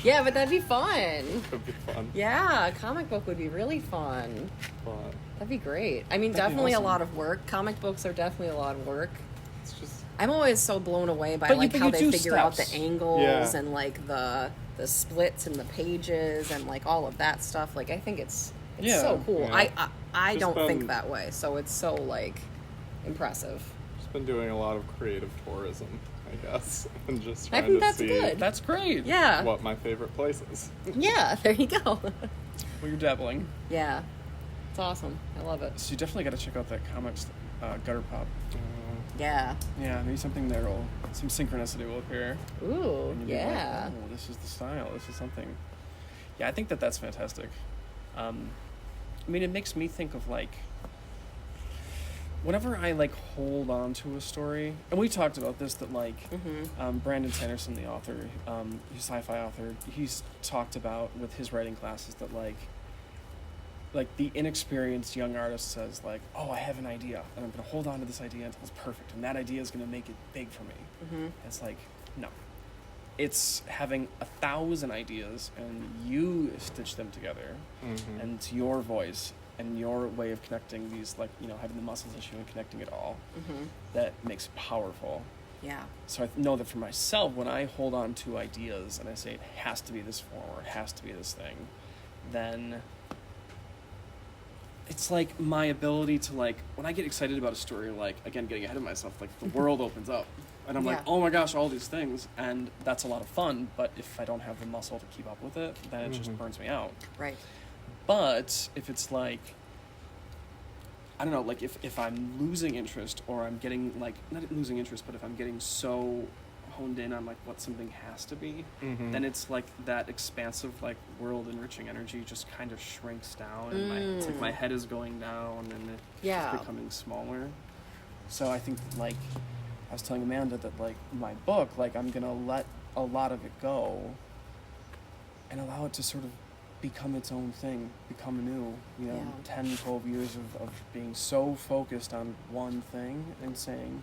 yeah, but that'd be fun. Could be fun, Yeah, a comic book would be really fun. but That'd be great. I mean, That'd be definitely awesome. a lot of work. Comic books are definitely a lot of work. it's just I'm always so blown away by But like you how do they figure out the steps. angles Yeah. and like the splits and the pages and like all of that stuff. Like I think it's Yeah. so cool. Yeah. I Just don't been- think that way, so it's so like impressive. just been doing a lot of creative tourism, I guess, and just I trying think to that's see good. That's great. Yeah. what my favorite place is. Yeah, there you go. Well, you're dabbling. Yeah. It's awesome. I love it. So you definitely got to check out that comics Gutter Pop. Yeah. Yeah, maybe something there some synchronicity will appear. Ooh, And you'll be yeah. like, oh, this is the style. This is something. Yeah, I think that's fantastic. I mean, it makes me think of like, whenever I like hold on to a story, and we talked about this, that like, Brandon Sanderson, the author, he's a sci-fi author, he's talked about with his writing classes that like the inexperienced young artist says like, oh, I have an idea and I'm going to hold on to this idea until it's perfect, and that idea is going to make it big for me. It's like, no, it's having 1,000 ideas and you stitch them together, and it's your voice and your way of connecting these, like, you know, having the muscles issue and connecting it all that makes it powerful. Yeah. So I know that for myself, when I hold on to ideas and I say it has to be this form or it has to be this thing, then it's like my ability to, like, when I get excited about a story, like, again, getting ahead of myself, like, the world opens up. And I'm like, Yeah. oh my gosh, all these things. And that's a lot of fun. But if I don't have the muscle to keep up with it, then it just burns me out. Right. But if it's like, I don't know, like if I'm losing interest, or I'm getting, like, not losing interest, but if I'm getting so honed in on like what something has to be, then it's like that expansive, like, world enriching energy just kind of shrinks down, and it's like my head is going down and it's Yeah. becoming smaller. So I think, like, I was telling Amanda that, like, my book, like, I'm gonna let a lot of it go and allow it to sort of become its own thing, become anew, you know, Yeah. 10, 12 years of being so focused on one thing and saying,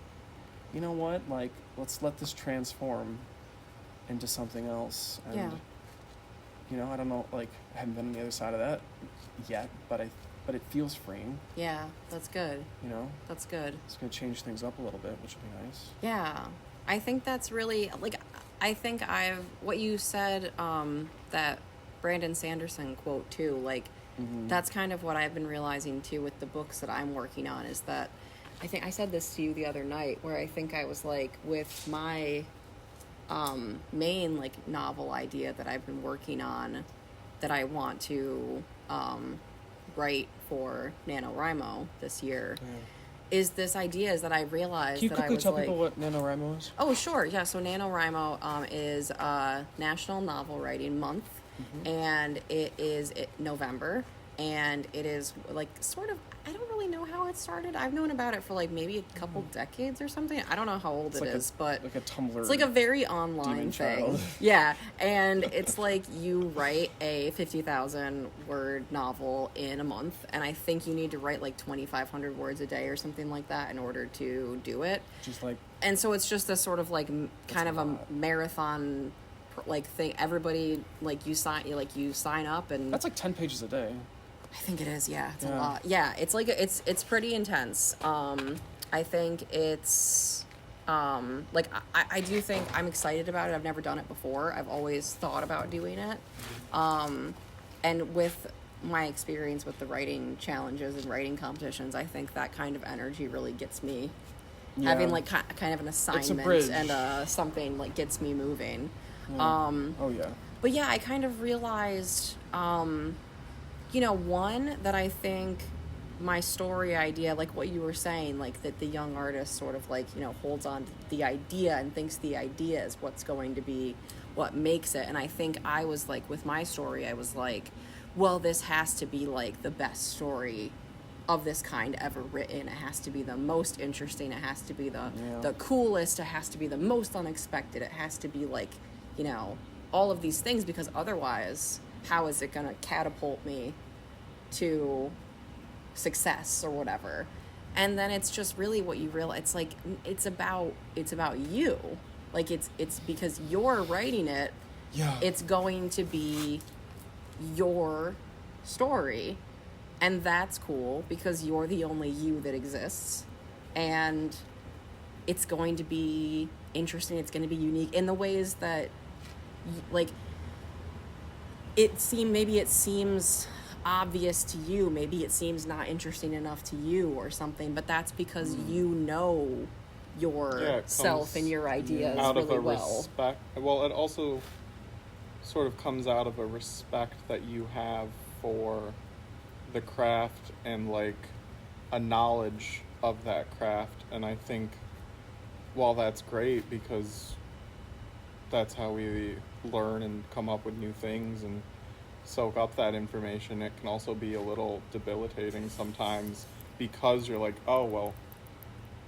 you know what, like, let's let this transform into something else. And, Yeah. you know, I don't know, like, I haven't been on the other side of that yet, but it feels freeing, Yeah, that's good. you know? That's good. It's going to change things up a little bit, which will be nice. Yeah, I think that's really, like, I think what you said, that Brandon Sanderson quote too, like, that's kind of what I've been realizing too with the books that I'm working on, is that I think I said this to you the other night, where I think I was like, with my main, like, novel idea that I've been working on, that I want to write for NaNoWriMo this year, is this idea is that I realized Can you that I quickly was tell like, people what NaNoWriMo is? oh, sure. Yeah. So NaNoWriMo is National Novel Writing Month, and it is November. and it is like sort of, I don't really know how it started. I've known about it for like maybe a couple decades or something. I don't know how old It's it like is, but like a Tumblr. it's like a very online demon thing. child. Yeah, and it's like you write a 50,000 word novel in a month, and I think you need to write like 2,500 words a day or something like that in order to do it. Just like And so it's just a sort of like kind of a a lot. marathon like thing. Everybody like you sign up, and that's like 10 pages a day. I think it is. Yeah, it's a Yeah. lot. Yeah, it's like it's pretty intense. I think it's like I do think I'm excited about it. I've never done it before. I've always thought about doing it. And with my experience with the writing challenges and writing competitions, I think that kind of energy really gets me. Yeah. Having like kind of an assignment bridge. and something like gets me moving. Yeah. Oh yeah. But yeah, I kind of realized, one, that I think my story idea, like what you were saying, like that the young artist sort of like, holds on to the idea and thinks the idea is what's going to be what makes it. And I think I was like, with my story, I was like, well, this has to be like the best story of this kind ever written. It has to be the most interesting. It has to be the coolest. It has to be the most unexpected. It has to be like, all of these things, because otherwise, how is it going to catapult me to success or whatever? And then it's just really what you realize. It's like it's about you. Like it's because you're writing it. Yeah. It's going to be your story, and that's cool because you're the only you that exists, and it's going to be interesting. It's going to be unique in the ways that like maybe it seems obvious to you, maybe it seems not interesting enough to you or something, but that's because you know yourself and your ideas out really of a well. respect. Well, it also sort of comes out of a respect that you have for the craft and like a knowledge of that craft. And I think while that's great because that's how we learn and come up with new things and soak up that information, it can also be a little debilitating sometimes because you're like, oh, well,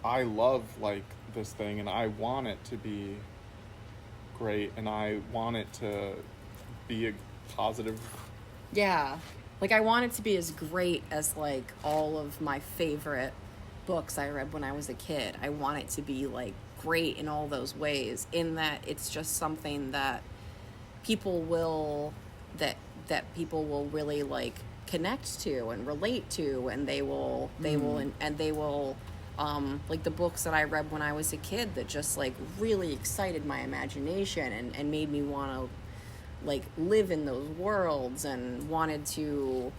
I love like this thing and I want it to be great and I want it to be a positive. Yeah. Like I want it to be as great as like all of my favorite books I read when I was a kid. I want it to be like great in all those ways, in that it's just something that people will really like connect to and relate to, and they will like the books that I read when I was a kid that just like really excited my imagination and made me want to like live in those worlds and wanted to,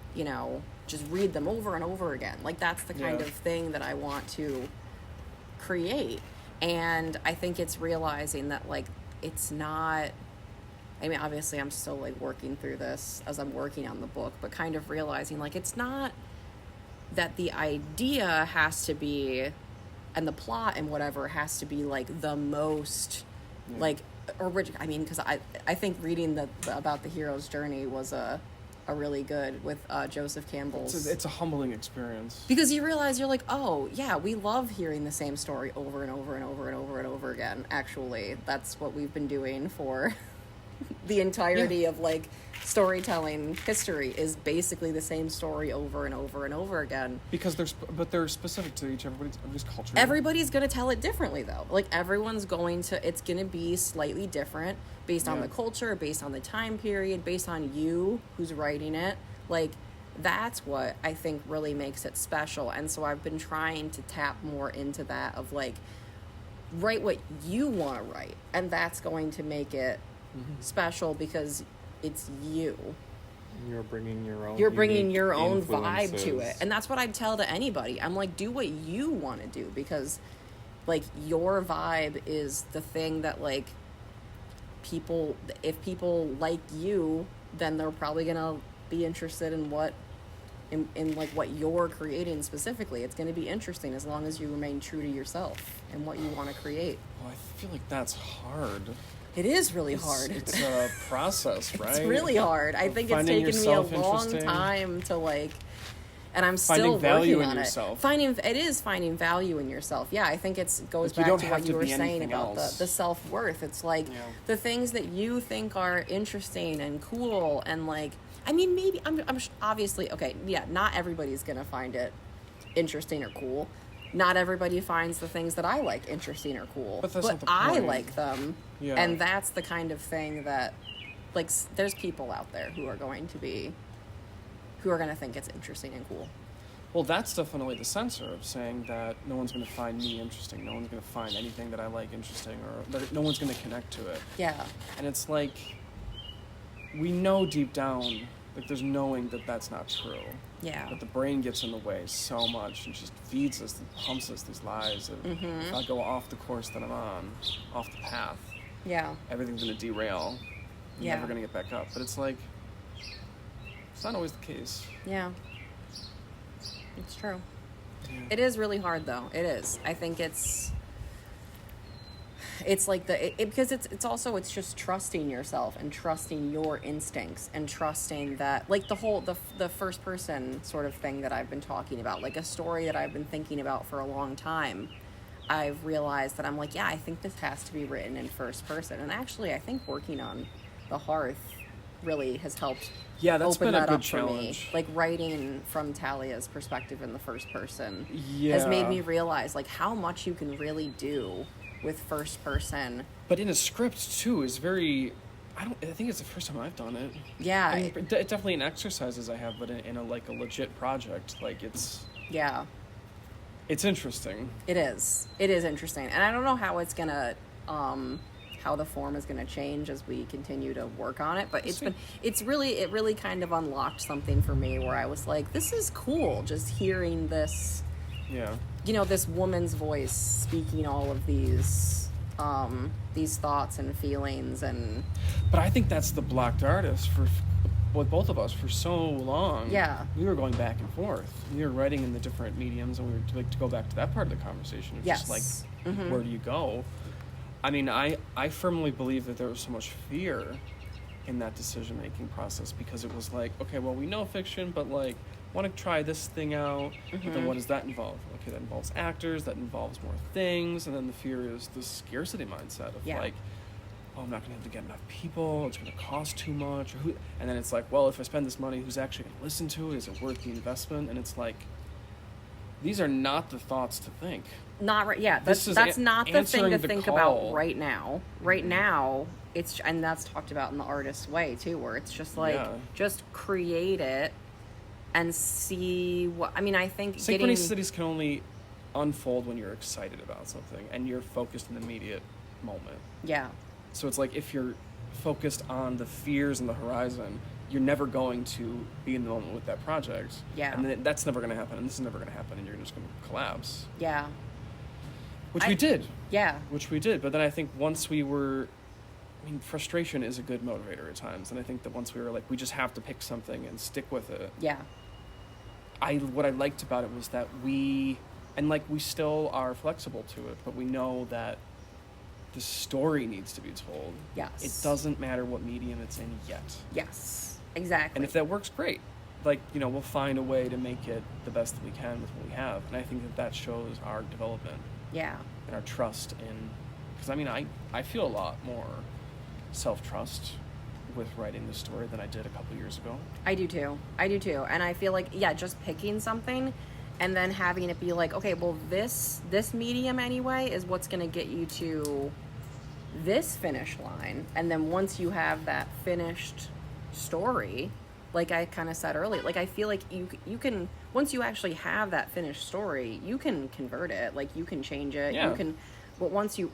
just read them over and over again. Like that's the kind of thing that I want to create. And I think it's realizing that like it's not, I mean, obviously I'm still like working through this as I'm working on the book, but kind of realizing like it's not that the idea has to be, and the plot and whatever has to be like the most like original. I mean, because I think reading about the hero's journey was a really good with Joseph Campbell's. It's a humbling experience. Because you realize you're like, oh yeah, we love hearing the same story over and over and over and over and over again. Actually, that's what we've been doing for the entirety of like storytelling history, is basically the same story over and over and over again. Because they're specific to everybody's culture. Everybody's going to tell it differently though. Like everyone's it's going to be slightly different based on the culture, based on the time period, based on you who's writing it. Like that's what I think really makes it special. And so I've been trying to tap more into that of like, write what you want to write, and that's going to make it special because it's you. You're bringing your own. You're bringing your own vibe to influences. it, and that's what I'd tell to anybody. I'm like, do what you want to do, because like your vibe is the thing that like if people like you, then they're probably gonna be interested in what in like what you're creating specifically. It's going to be interesting as long as you remain true to yourself and what you want to create. Well, I feel like that's hard. It is really hard. It's a process, right? It's really hard. I think it's Finding taken me a yourself long interesting. time to like, and I'm Finding still value working in on yourself. It is finding value in yourself. Yeah, I think it goes Like, you back don't to have what to you were be saying anything about else. the self-worth. It's like Yeah. the things that you think are interesting and cool and like, I mean, maybe obviously, okay, yeah, not everybody's going to find it interesting or cool. Not everybody finds the things that I like interesting or cool, But that's not the I point. like them. Yeah. And that's the kind of thing that, like, there's people out there who are going to think it's interesting and cool. Well, that's definitely the censor of saying that no one's going to find me interesting. No one's going to find anything that I like interesting, or that no one's going to connect to it. Yeah. And it's like, we know deep down, like, there's knowing that that's not true. Yeah. But the brain gets in the way so much and just feeds us, and pumps us these lies of, if I go off the course that I'm on, off the path, Yeah. everything's going to derail. I'm Yeah. never going to get back up. But it's like, it's not always the case. Yeah. It's true. Yeah. It is really hard though. It is. I think it's like because it's just trusting yourself and trusting your instincts and trusting that, like, the first person sort of thing that I've been talking about, like a story that I've been thinking about for a long time. I've realized that I'm like, yeah, I think this has to be written in first person. And actually, I think working on The Hearth really has helped Yeah, that's open been a that good up for me. challenge. Like, writing from Talia's perspective in the first person Yeah. has made me realize, like, how much you can really do with first person. But in a script too is very. I think it's the first time I've done it. Yeah, I mean, it's definitely in exercises I have, but in a like a legit project, like it's interesting. It is interesting, and I don't know how it's gonna how the form is gonna change as we continue to work on it, but it really kind of unlocked something for me where I was like, this is cool, just hearing this, Yeah. this woman's voice speaking all of these thoughts and feelings. And But I think that's the blocked artist for with both of us for so long. Yeah. We were going back and forth. We were writing in the different mediums, and we were like to go back to that part of the conversation. Of Yes. just like, where do you go? I mean, I firmly believe that there was so much fear in that decision-making process because it was like, okay, well, we know fiction, but like, want to try this thing out, but then what does that involve? Okay, that involves actors, that involves more things, and then the fear is the scarcity mindset of like, oh, I'm not going to have to get enough people, it's going to cost too much, and then it's like, well, if I spend this money, who's actually going to listen to it? Is it worth the investment? And it's like, these are not the thoughts to think. not right. Yeah, This that's is not the thing answering to the think call. about right now. Right now, and that's talked about in the artist's way too, where it's just like, just create it and see what. I mean, I think Synchronicities can only unfold when you're excited about something and you're focused in the immediate moment. Yeah. So it's like if you're focused on the fears and the horizon, you're never going to be in the moment with that project. Yeah. And then that's never going to happen, and this is never going to happen, and you're just going to collapse. Yeah. Which we did. Yeah. Which we did. But then I think once we were... I mean, frustration is a good motivator at times, and I think that once we were like, we just have to pick something and stick with it. Yeah. What I liked about it was that we still are flexible to it, but we know that the story needs to be told. Yes. It doesn't matter what medium it's in yet. Yes. Exactly. And if that works, great. Like, we'll find a way to make it the best that we can with what we have. And I think that shows our development. Yeah. And our trust in... Because, I mean, I feel a lot more self-trust with writing this story than I did a couple years ago. I do too. And I feel like, just picking something and then having it be like, okay, well, this medium anyway is what's going to get you to this finish line. And then once you have that finished story, like I kind of said earlier, like I feel like you can, once you actually have that finished story, you can convert it, like you can change it, Yeah. you can, but you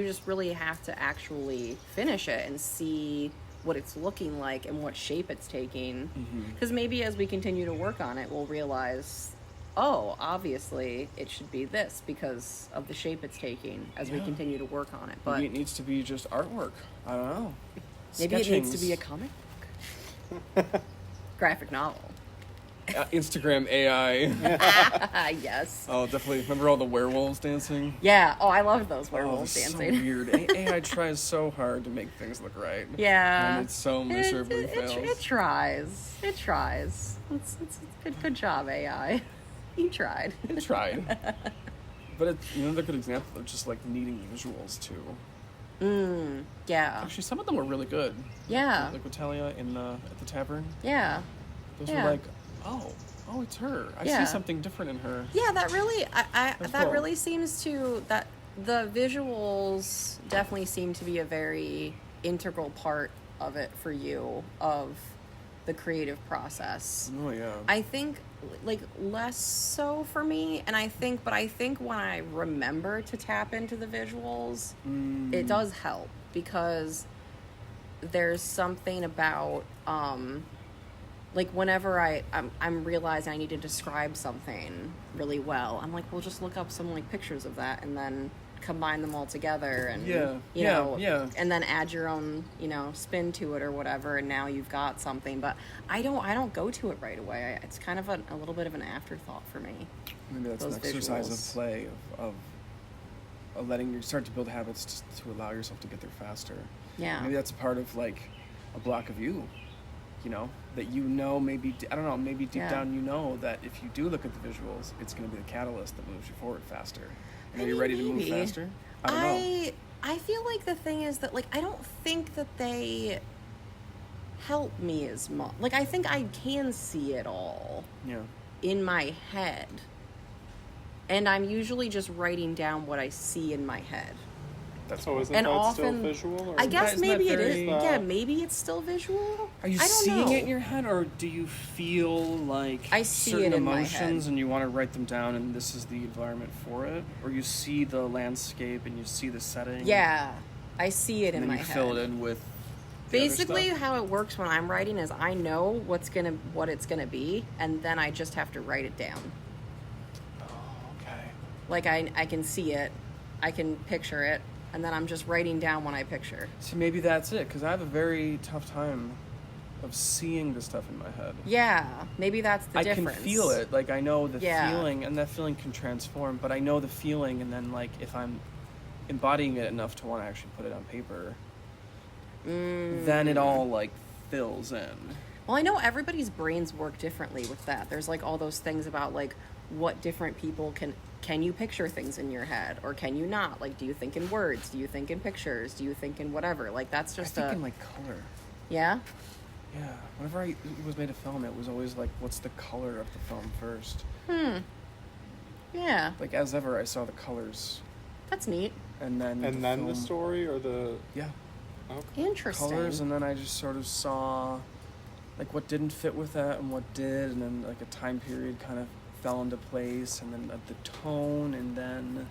just really have to actually finish it and see what it's looking like and what shape it's taking. Because maybe as we continue to work on it, we'll realize, oh, obviously it should be this because of the shape it's taking as we continue to work on it. But Maybe it needs to be just artwork. I don't know. maybe it needs to be a comic book. Graphic novel. Instagram AI. Yes. Oh, definitely. Remember all the werewolves dancing? Yeah. Oh, I love those Oh, werewolves it's dancing. so weird. AI tries so hard to make things look right. Yeah. And it so miserably fails. It tries. It tries. It's good job, AI. You tried. It tried. But it's another good example of just like needing visuals too. Yeah. Actually, some of them were really good. Yeah. Like with Talia at the tavern. Yeah. Those Yeah. were like, oh, it's her. I Yeah. see something different in her. Yeah, that really, That's that cool. really seems to, that the visuals definitely seem to be a very integral part of it for you, of the creative process. Oh yeah. I think, like, less so for me, and I think when I remember to tap into the visuals, it does help, because there's something about, like, whenever I'm realizing I need to describe something really well, I'm like, well, just look up some, like, pictures of that, and then combine them all together, and Yeah, you yeah, know, yeah. and then add your own, spin to it or whatever, and now you've got something. But I don't go to it right away. It's kind of a little bit of an afterthought for me. Maybe that's Those an exercise visuals. of play, of letting you start to build habits to allow yourself to get there faster. Yeah. Maybe that's a part of like a block of you, that maybe, I don't know, maybe deep Yeah. down that if you do look at the visuals, it's going to be the catalyst that moves you forward faster. And are you mean, ready to move maybe. faster? I don't know. I feel like the thing is that, like, I don't think that they help me as much. Like, I think I can see it all Yeah. in my head. And I'm usually just writing down what I see in my head. That's So isn't And that often, still visual? Or I guess isn't that maybe it very- is. Yeah, maybe it's still visual. Are you I don't seeing know. it in your head, or do you feel like I see certain it in my emotions head. and you want to write them down and this is the environment for it? Or you see the landscape and you see the setting? Yeah, I see it And in then my you head. fill it in with the other Basically, stuff? how it works when I'm writing is I know what it's gonna be, and then I just have to write it down. Oh, okay. Like I can see it, I can picture it, and then I'm just writing down what I picture. See, maybe that's it, because I have a very tough time of seeing the stuff in my head. Yeah, maybe that's the I difference. can feel it. Like, I know the Yeah. feeling, and that feeling can transform, but I know the feeling, and then, like, if I'm embodying it enough to want to actually put it on paper, then it all, like, fills in. Well, I know everybody's brains work differently with that. There's like all those things about like what different people can you picture things in your head, or can you not? Like, do you think in words? Do you think in pictures? Do you think in whatever? Like, that's just I think in, like, color. yeah. Yeah. Whenever it was made a film, it was always, like, what's the color of the film first? Yeah, Like, as ever, I saw the colors, that's neat. and then and then the film- story or the Yeah. okay. Interesting. Colors, and then I just sort of saw like what didn't fit with that and what did, and then like a time period kind of fell into place, and then the tone, and then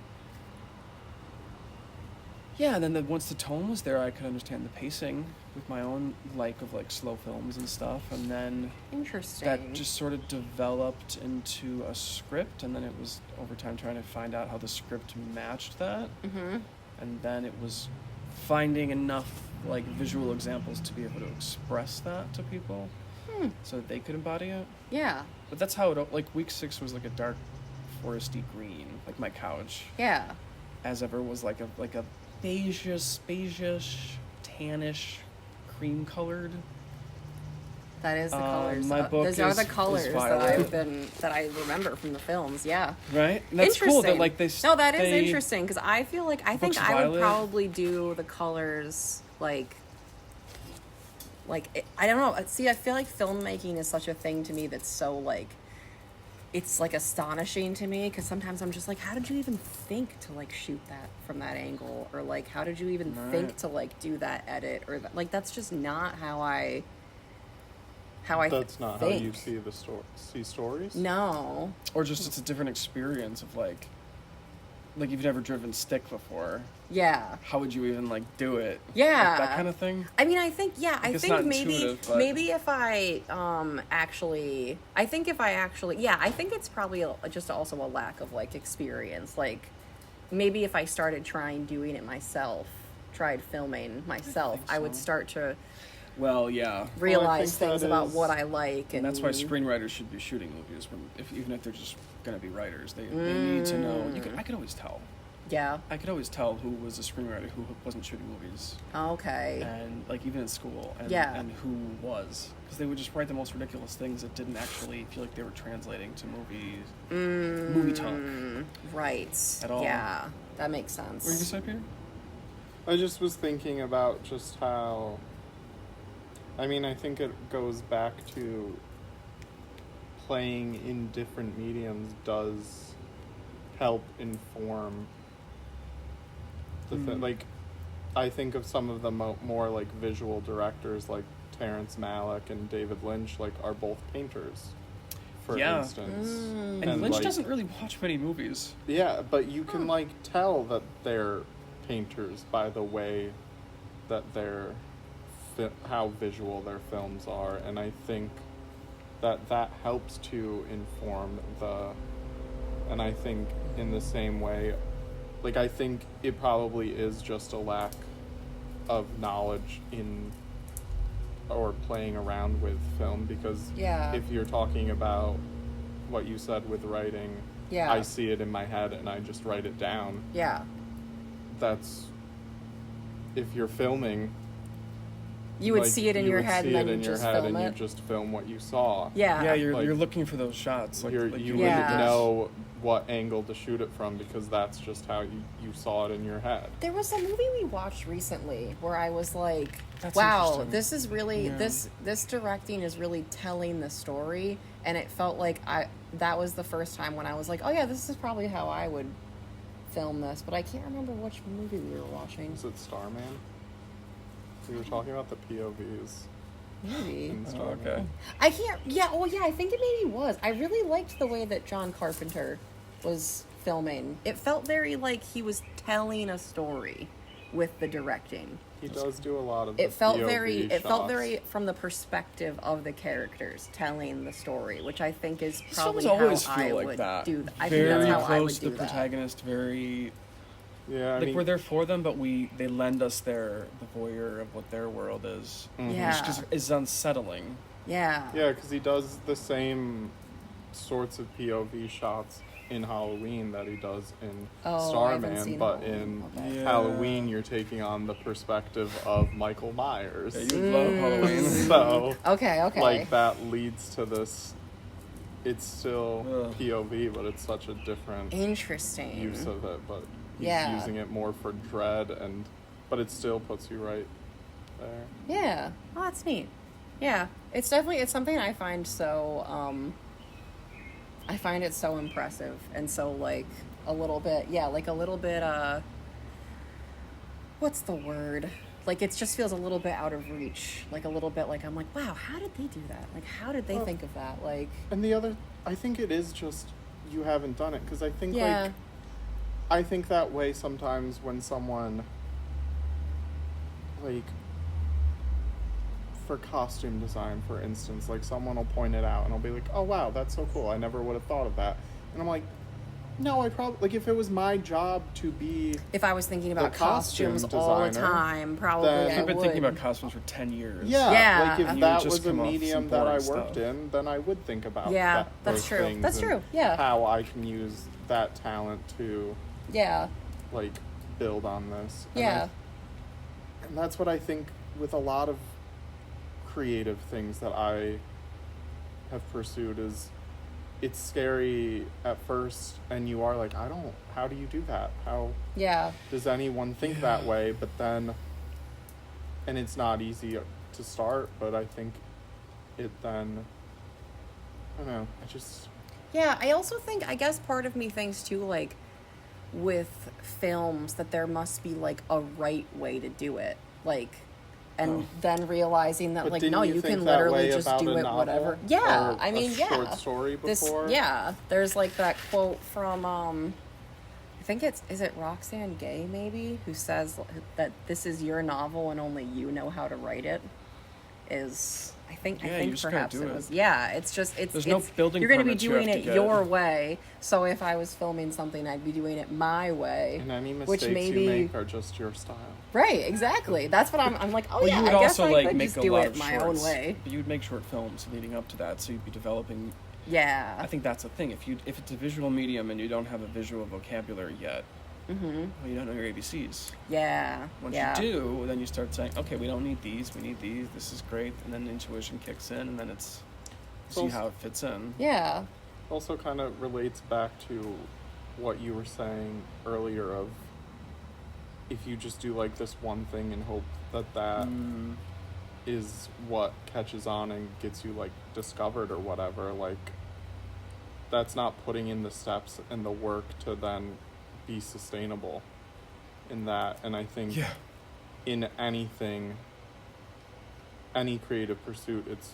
once the tone was there, I could understand the pacing with my own like of like slow films and stuff, and then Interesting. that just sort of developed into a script, and then it was over time trying to find out how the script matched that, and then it was finding enough like visual examples to be able to express that to people so that they could embody it. Yeah. But that's how it, like, week 6 was like a dark foresty green, like my couch, Yeah. as ever was like a beigeish tannish cream colored. That is the colors. my book Those are is- the is colors that violet. that I remember from the films. Yeah. Right? And that's cool that Interesting. like No, that is they- interesting, because I feel like I think book's I would violet. probably do the colors I don't know. See, I feel like filmmaking is such a thing to me that's so like it's like astonishing to me, because sometimes I'm just like, how did you even think to like shoot that from that angle, or like how did you even think Right. to like do that edit, or like that's just not how I That's not think. how you see stories. No. Or just it's a different experience of like you've never driven stick before. Yeah. How would you even like do it? Yeah. Like, that kind of thing. I mean, I think it's not maybe intuitive, but- if I I think it's probably just also a lack of like experience. Like maybe if I started tried filming myself, I I would think so. start to Well, yeah. realize think things that about is- what I like. And that's why screenwriters should be shooting movies, even if they're just going to be writers. They need to know. I could always tell. Yeah. I could always tell who was a screenwriter, who wasn't shooting movies. Okay. And, like, even in school. And, Yeah. and who was. Because they would just write the most ridiculous things that didn't actually feel like they were translating to movie talk. Right. At all. Yeah. That makes sense. What were you going to say, Peter? I just was thinking about just how, I mean, I think it goes back to playing in different mediums does help inform the like, I think of some of the more like visual directors like Terrence Malick and David Lynch, like, are both painters, for instance. And Lynch like, doesn't really watch many movies. Yeah, but you can like tell that they're painters by the way that they're how visual their films are, and I think that helps to inform and I think in the same way, like, I think it probably is just a lack of knowledge in or playing around with film, because if you're talking about what you said with writing, I see it in my head and I just write it down. Yeah. That's, if you're filming, You would like, see it in you your would head see and then it you in your just head film and it. you just film what you saw. Yeah. Yeah, you're Like, looking for those shots. Like, you like wouldn't Yeah. know what angle to shoot it from, because that's just how you saw it in your head. There was a movie we watched recently where I was like, That's wow, interesting. this is really Yeah. this directing is really telling the story, and it felt like that was the first time when I was like, oh yeah, this is probably how I would film this, but I can't remember which movie we were watching. Is it Starman? We were talking about the POVs Maybe. in Oh, Starman. okay. I can't. Yeah. Oh, yeah. I think it maybe was. I really liked the way that John Carpenter was filming. It felt very like he was telling a story with the directing. He does do a lot of. It the felt POV very. It felt shots. very from the perspective of the characters telling the story, which I think is His probably films how always I feel like would that. do. I Very think that's how close I would to do the that. protagonist. Very Yeah, I like mean, we're there for them, but they lend us the voyeur of what their world is, Yeah. which just is unsettling. Yeah. yeah, because he does the same sorts of POV shots in Halloween that he does in Oh, I haven't Starman, seen but Halloween. in Okay. Yeah. Halloween you're taking on the perspective of Michael Myers. Yeah, you would love Halloween. So, Okay. Okay. like, that leads to this. It's still Ugh. POV, but it's such a different Interesting. use of it. But he's Yeah. using it more for dread, but it still puts you right there. Yeah. Oh, that's neat. Yeah. It's something I find so, I find it so impressive and so, like, a little bit, what's the word? Like, it just feels a little bit out of reach. Like, a little bit like, I'm like, wow, how did they do that? Like, how did they Well, think of that? Like, And the other, I think it is just you haven't done it, because I think yeah. like I think that way sometimes when someone, like, for costume design, for instance, like, someone will point it out and I'll be like, oh wow, that's so cool, I never would have thought of that. And I'm like, no, I probably, like, if it was my job to be, If I was thinking about the costume costumes all the designer, time, probably then- I I've been would. thinking about costumes for 10 years. Yeah. like, if And you that would just was a come off some medium that I boring worked stuff. in, then I would think about Yeah, that's those true. things That's and true, yeah. how I can use that talent to, Yeah. like, build on this. Yeah. And that's what I think with a lot of creative things that I have pursued is it's scary at first and you are like, how do you do that? How Yeah. does anyone think that way? But then, and it's not easy to start, but I think it then, I don't know, Yeah, I also think, I guess part of me thinks too, like, with films that there must be, like, a right way to do it. Like, and then realizing that, But like, didn't no, you you think can that literally way just about do a it novel whatever. Yeah, or I mean, a yeah. short story before? There's, like, that quote from, I think is it Roxane Gay, maybe, who says that this is your novel and only you know how to write it, is, I think Yeah, you just gotta perhaps do it it. was. Yeah, it's just There's no building you're going to be permits you doing have to it get. your way. So if I was filming something, I'd be doing it my way. And any which mistakes maybe you make are just your style. right, exactly. That's what I'm like. Oh Well, yeah, you would I guess also I like could make just a do lot it of my shorts. own way. But you would make short films leading up to that, so you'd be developing. Yeah. I think that's the thing. If it's a visual medium and you don't have a visual vocabulary yet, well, you don't know your ABCs. Yeah. Once yeah. you do, then you start saying, okay, we don't need these, we need these. This is great, and then intuition kicks in, and then it's see Also- how it fits in. Yeah. Also kind of relates back to what you were saying earlier of if you just do like this one thing and hope that is what catches on and gets you like discovered or whatever, like that's not putting in the steps and the work to then be sustainable in that. And I think Yeah. in anything, any creative pursuit, it's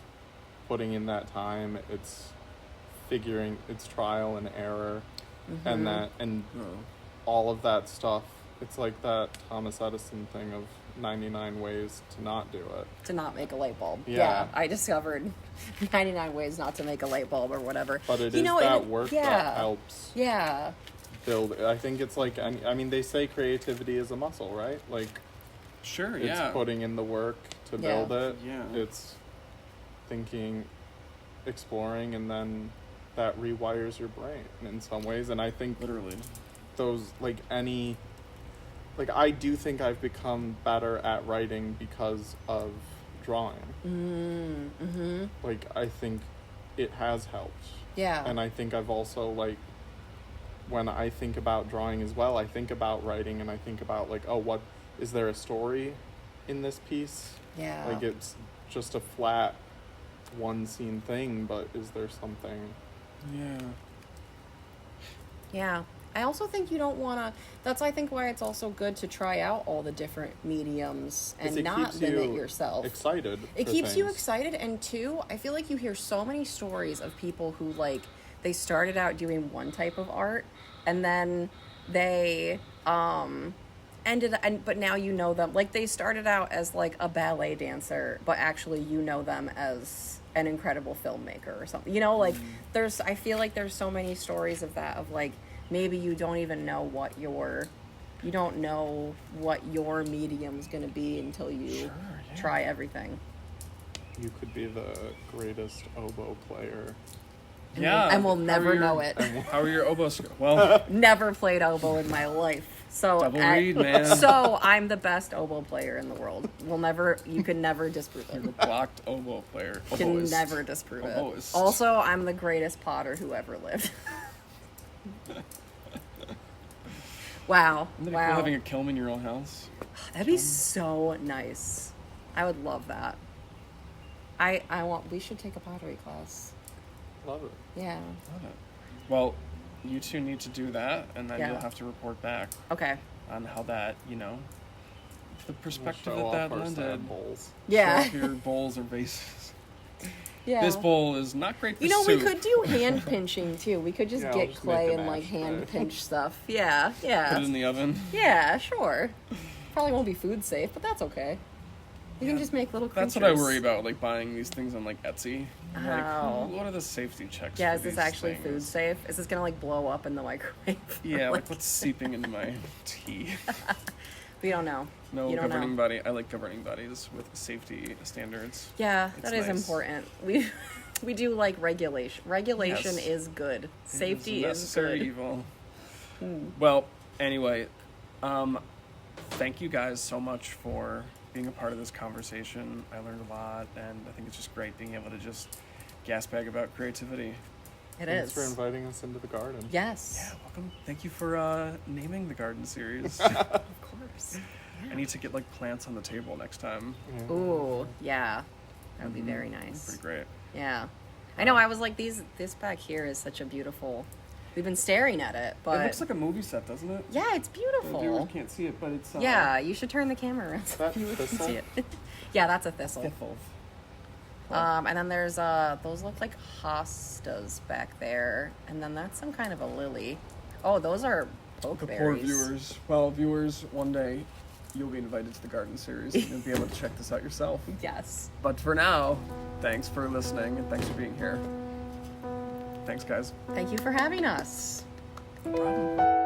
putting in that time, it's figuring, it's trial and error, and that, and Oh. all of that stuff. It's like that Thomas Edison thing of 99 ways to not do it. To not make a light bulb. Yeah. I discovered 99 ways not to make a light bulb or whatever. But it You is know, that and- work yeah. that helps Yeah. build. I think it's like, I mean, they say creativity is a muscle, right? Like, Sure, it's yeah. putting in the work to Yeah. build it. Yeah. It's thinking, exploring, and then that rewires your brain in some ways. And I think Literally. those, like any, like I do think I've become better at writing because of drawing. Like I think it has helped. Yeah. And I think I've also like, when I think about drawing as well, I think about writing and I think about like, oh, what is there a story in this piece? Yeah. Like it's just a flat one scene thing, but is there something? Yeah. Yeah. I also think you don't want to. That's, I think, why it's also good to try out all the different mediums 'Cause and it not keeps limit you yourself. Excited. It for keeps you things. excited, and two, I feel like you hear so many stories of people who like they started out doing one type of art, and then they but now you know them, like they started out as like a ballet dancer, but actually you know them as an incredible filmmaker or something. You know, like I feel like there's so many stories of that, of like maybe you don't even know what your medium's gonna be until you try everything. You could be the greatest oboe player. Yeah. And we'll How are never your- know it. How are your oboe skills? Well, Never played oboe in my life. So double reed, man. So I'm the best oboe player in the world. You can never disprove You're it. a blocked oboe player. You can Oboist. never disprove Oboist. it. Also, I'm the greatest potter who ever lived. Wow. Isn't it cool Wow. having a kiln in your own house? That'd be so nice. I would love that. We should take a pottery class. Love it. Yeah. Love it. Well, you two need to do that, and then Yeah. you'll have to report back Okay. on how that, the We'll perspective show that off our lended. sad bowls. Yeah. Show off your bowls or vases. Yeah. This bowl is not great for We soup. could do hand pinching too. We could just Yeah, I'll get just clay make a and like mash hand tray. pinch stuff. Yeah, yeah. Put it in the oven. Yeah, sure. Probably won't be food safe, but that's okay. You can just make little creatures. That's what I worry about, like buying these things on like Etsy. I'm like, Oh. what are the safety checks? Yeah, for is this these actually things? food safe? Is this gonna like blow up in the microwave? Yeah, like what's seeping into my tea? We don't know. No You don't governing know. body. I like governing bodies with safety standards. Yeah, It's that is nice. important. We do like regulation. Regulation Yes. is good. Safety It is is necessary good. evil. Well, anyway, thank you guys so much for being a part of this conversation. I learned a lot, and I think it's just great being able to just gas bag about creativity. It Thanks is. for inviting us into the garden. Yes. Yeah, welcome. Thank you for naming the garden series. Of course. I need to get like plants on the table next time. Yeah. Ooh, yeah. That would be very nice. Pretty great. Yeah. I know, I was like, this back here is such a beautiful... We've been staring at it, but... It looks like a movie set, doesn't it? Yeah, it's The viewers beautiful. can't see it, but it's Yeah, you should turn the camera around so That viewers can thistle? see it. Yeah, that's a thistle. Thistle. And then there's those look like hostas back there, and then that's some kind of a lily. Oh, those are The pokeberries. poor viewers. Well, viewers, one day you'll be invited to the garden series and you'll be able to check this out yourself. Yes. But for now, thanks for listening and thanks for being here. Thanks, guys. Thank you for having us. No problem.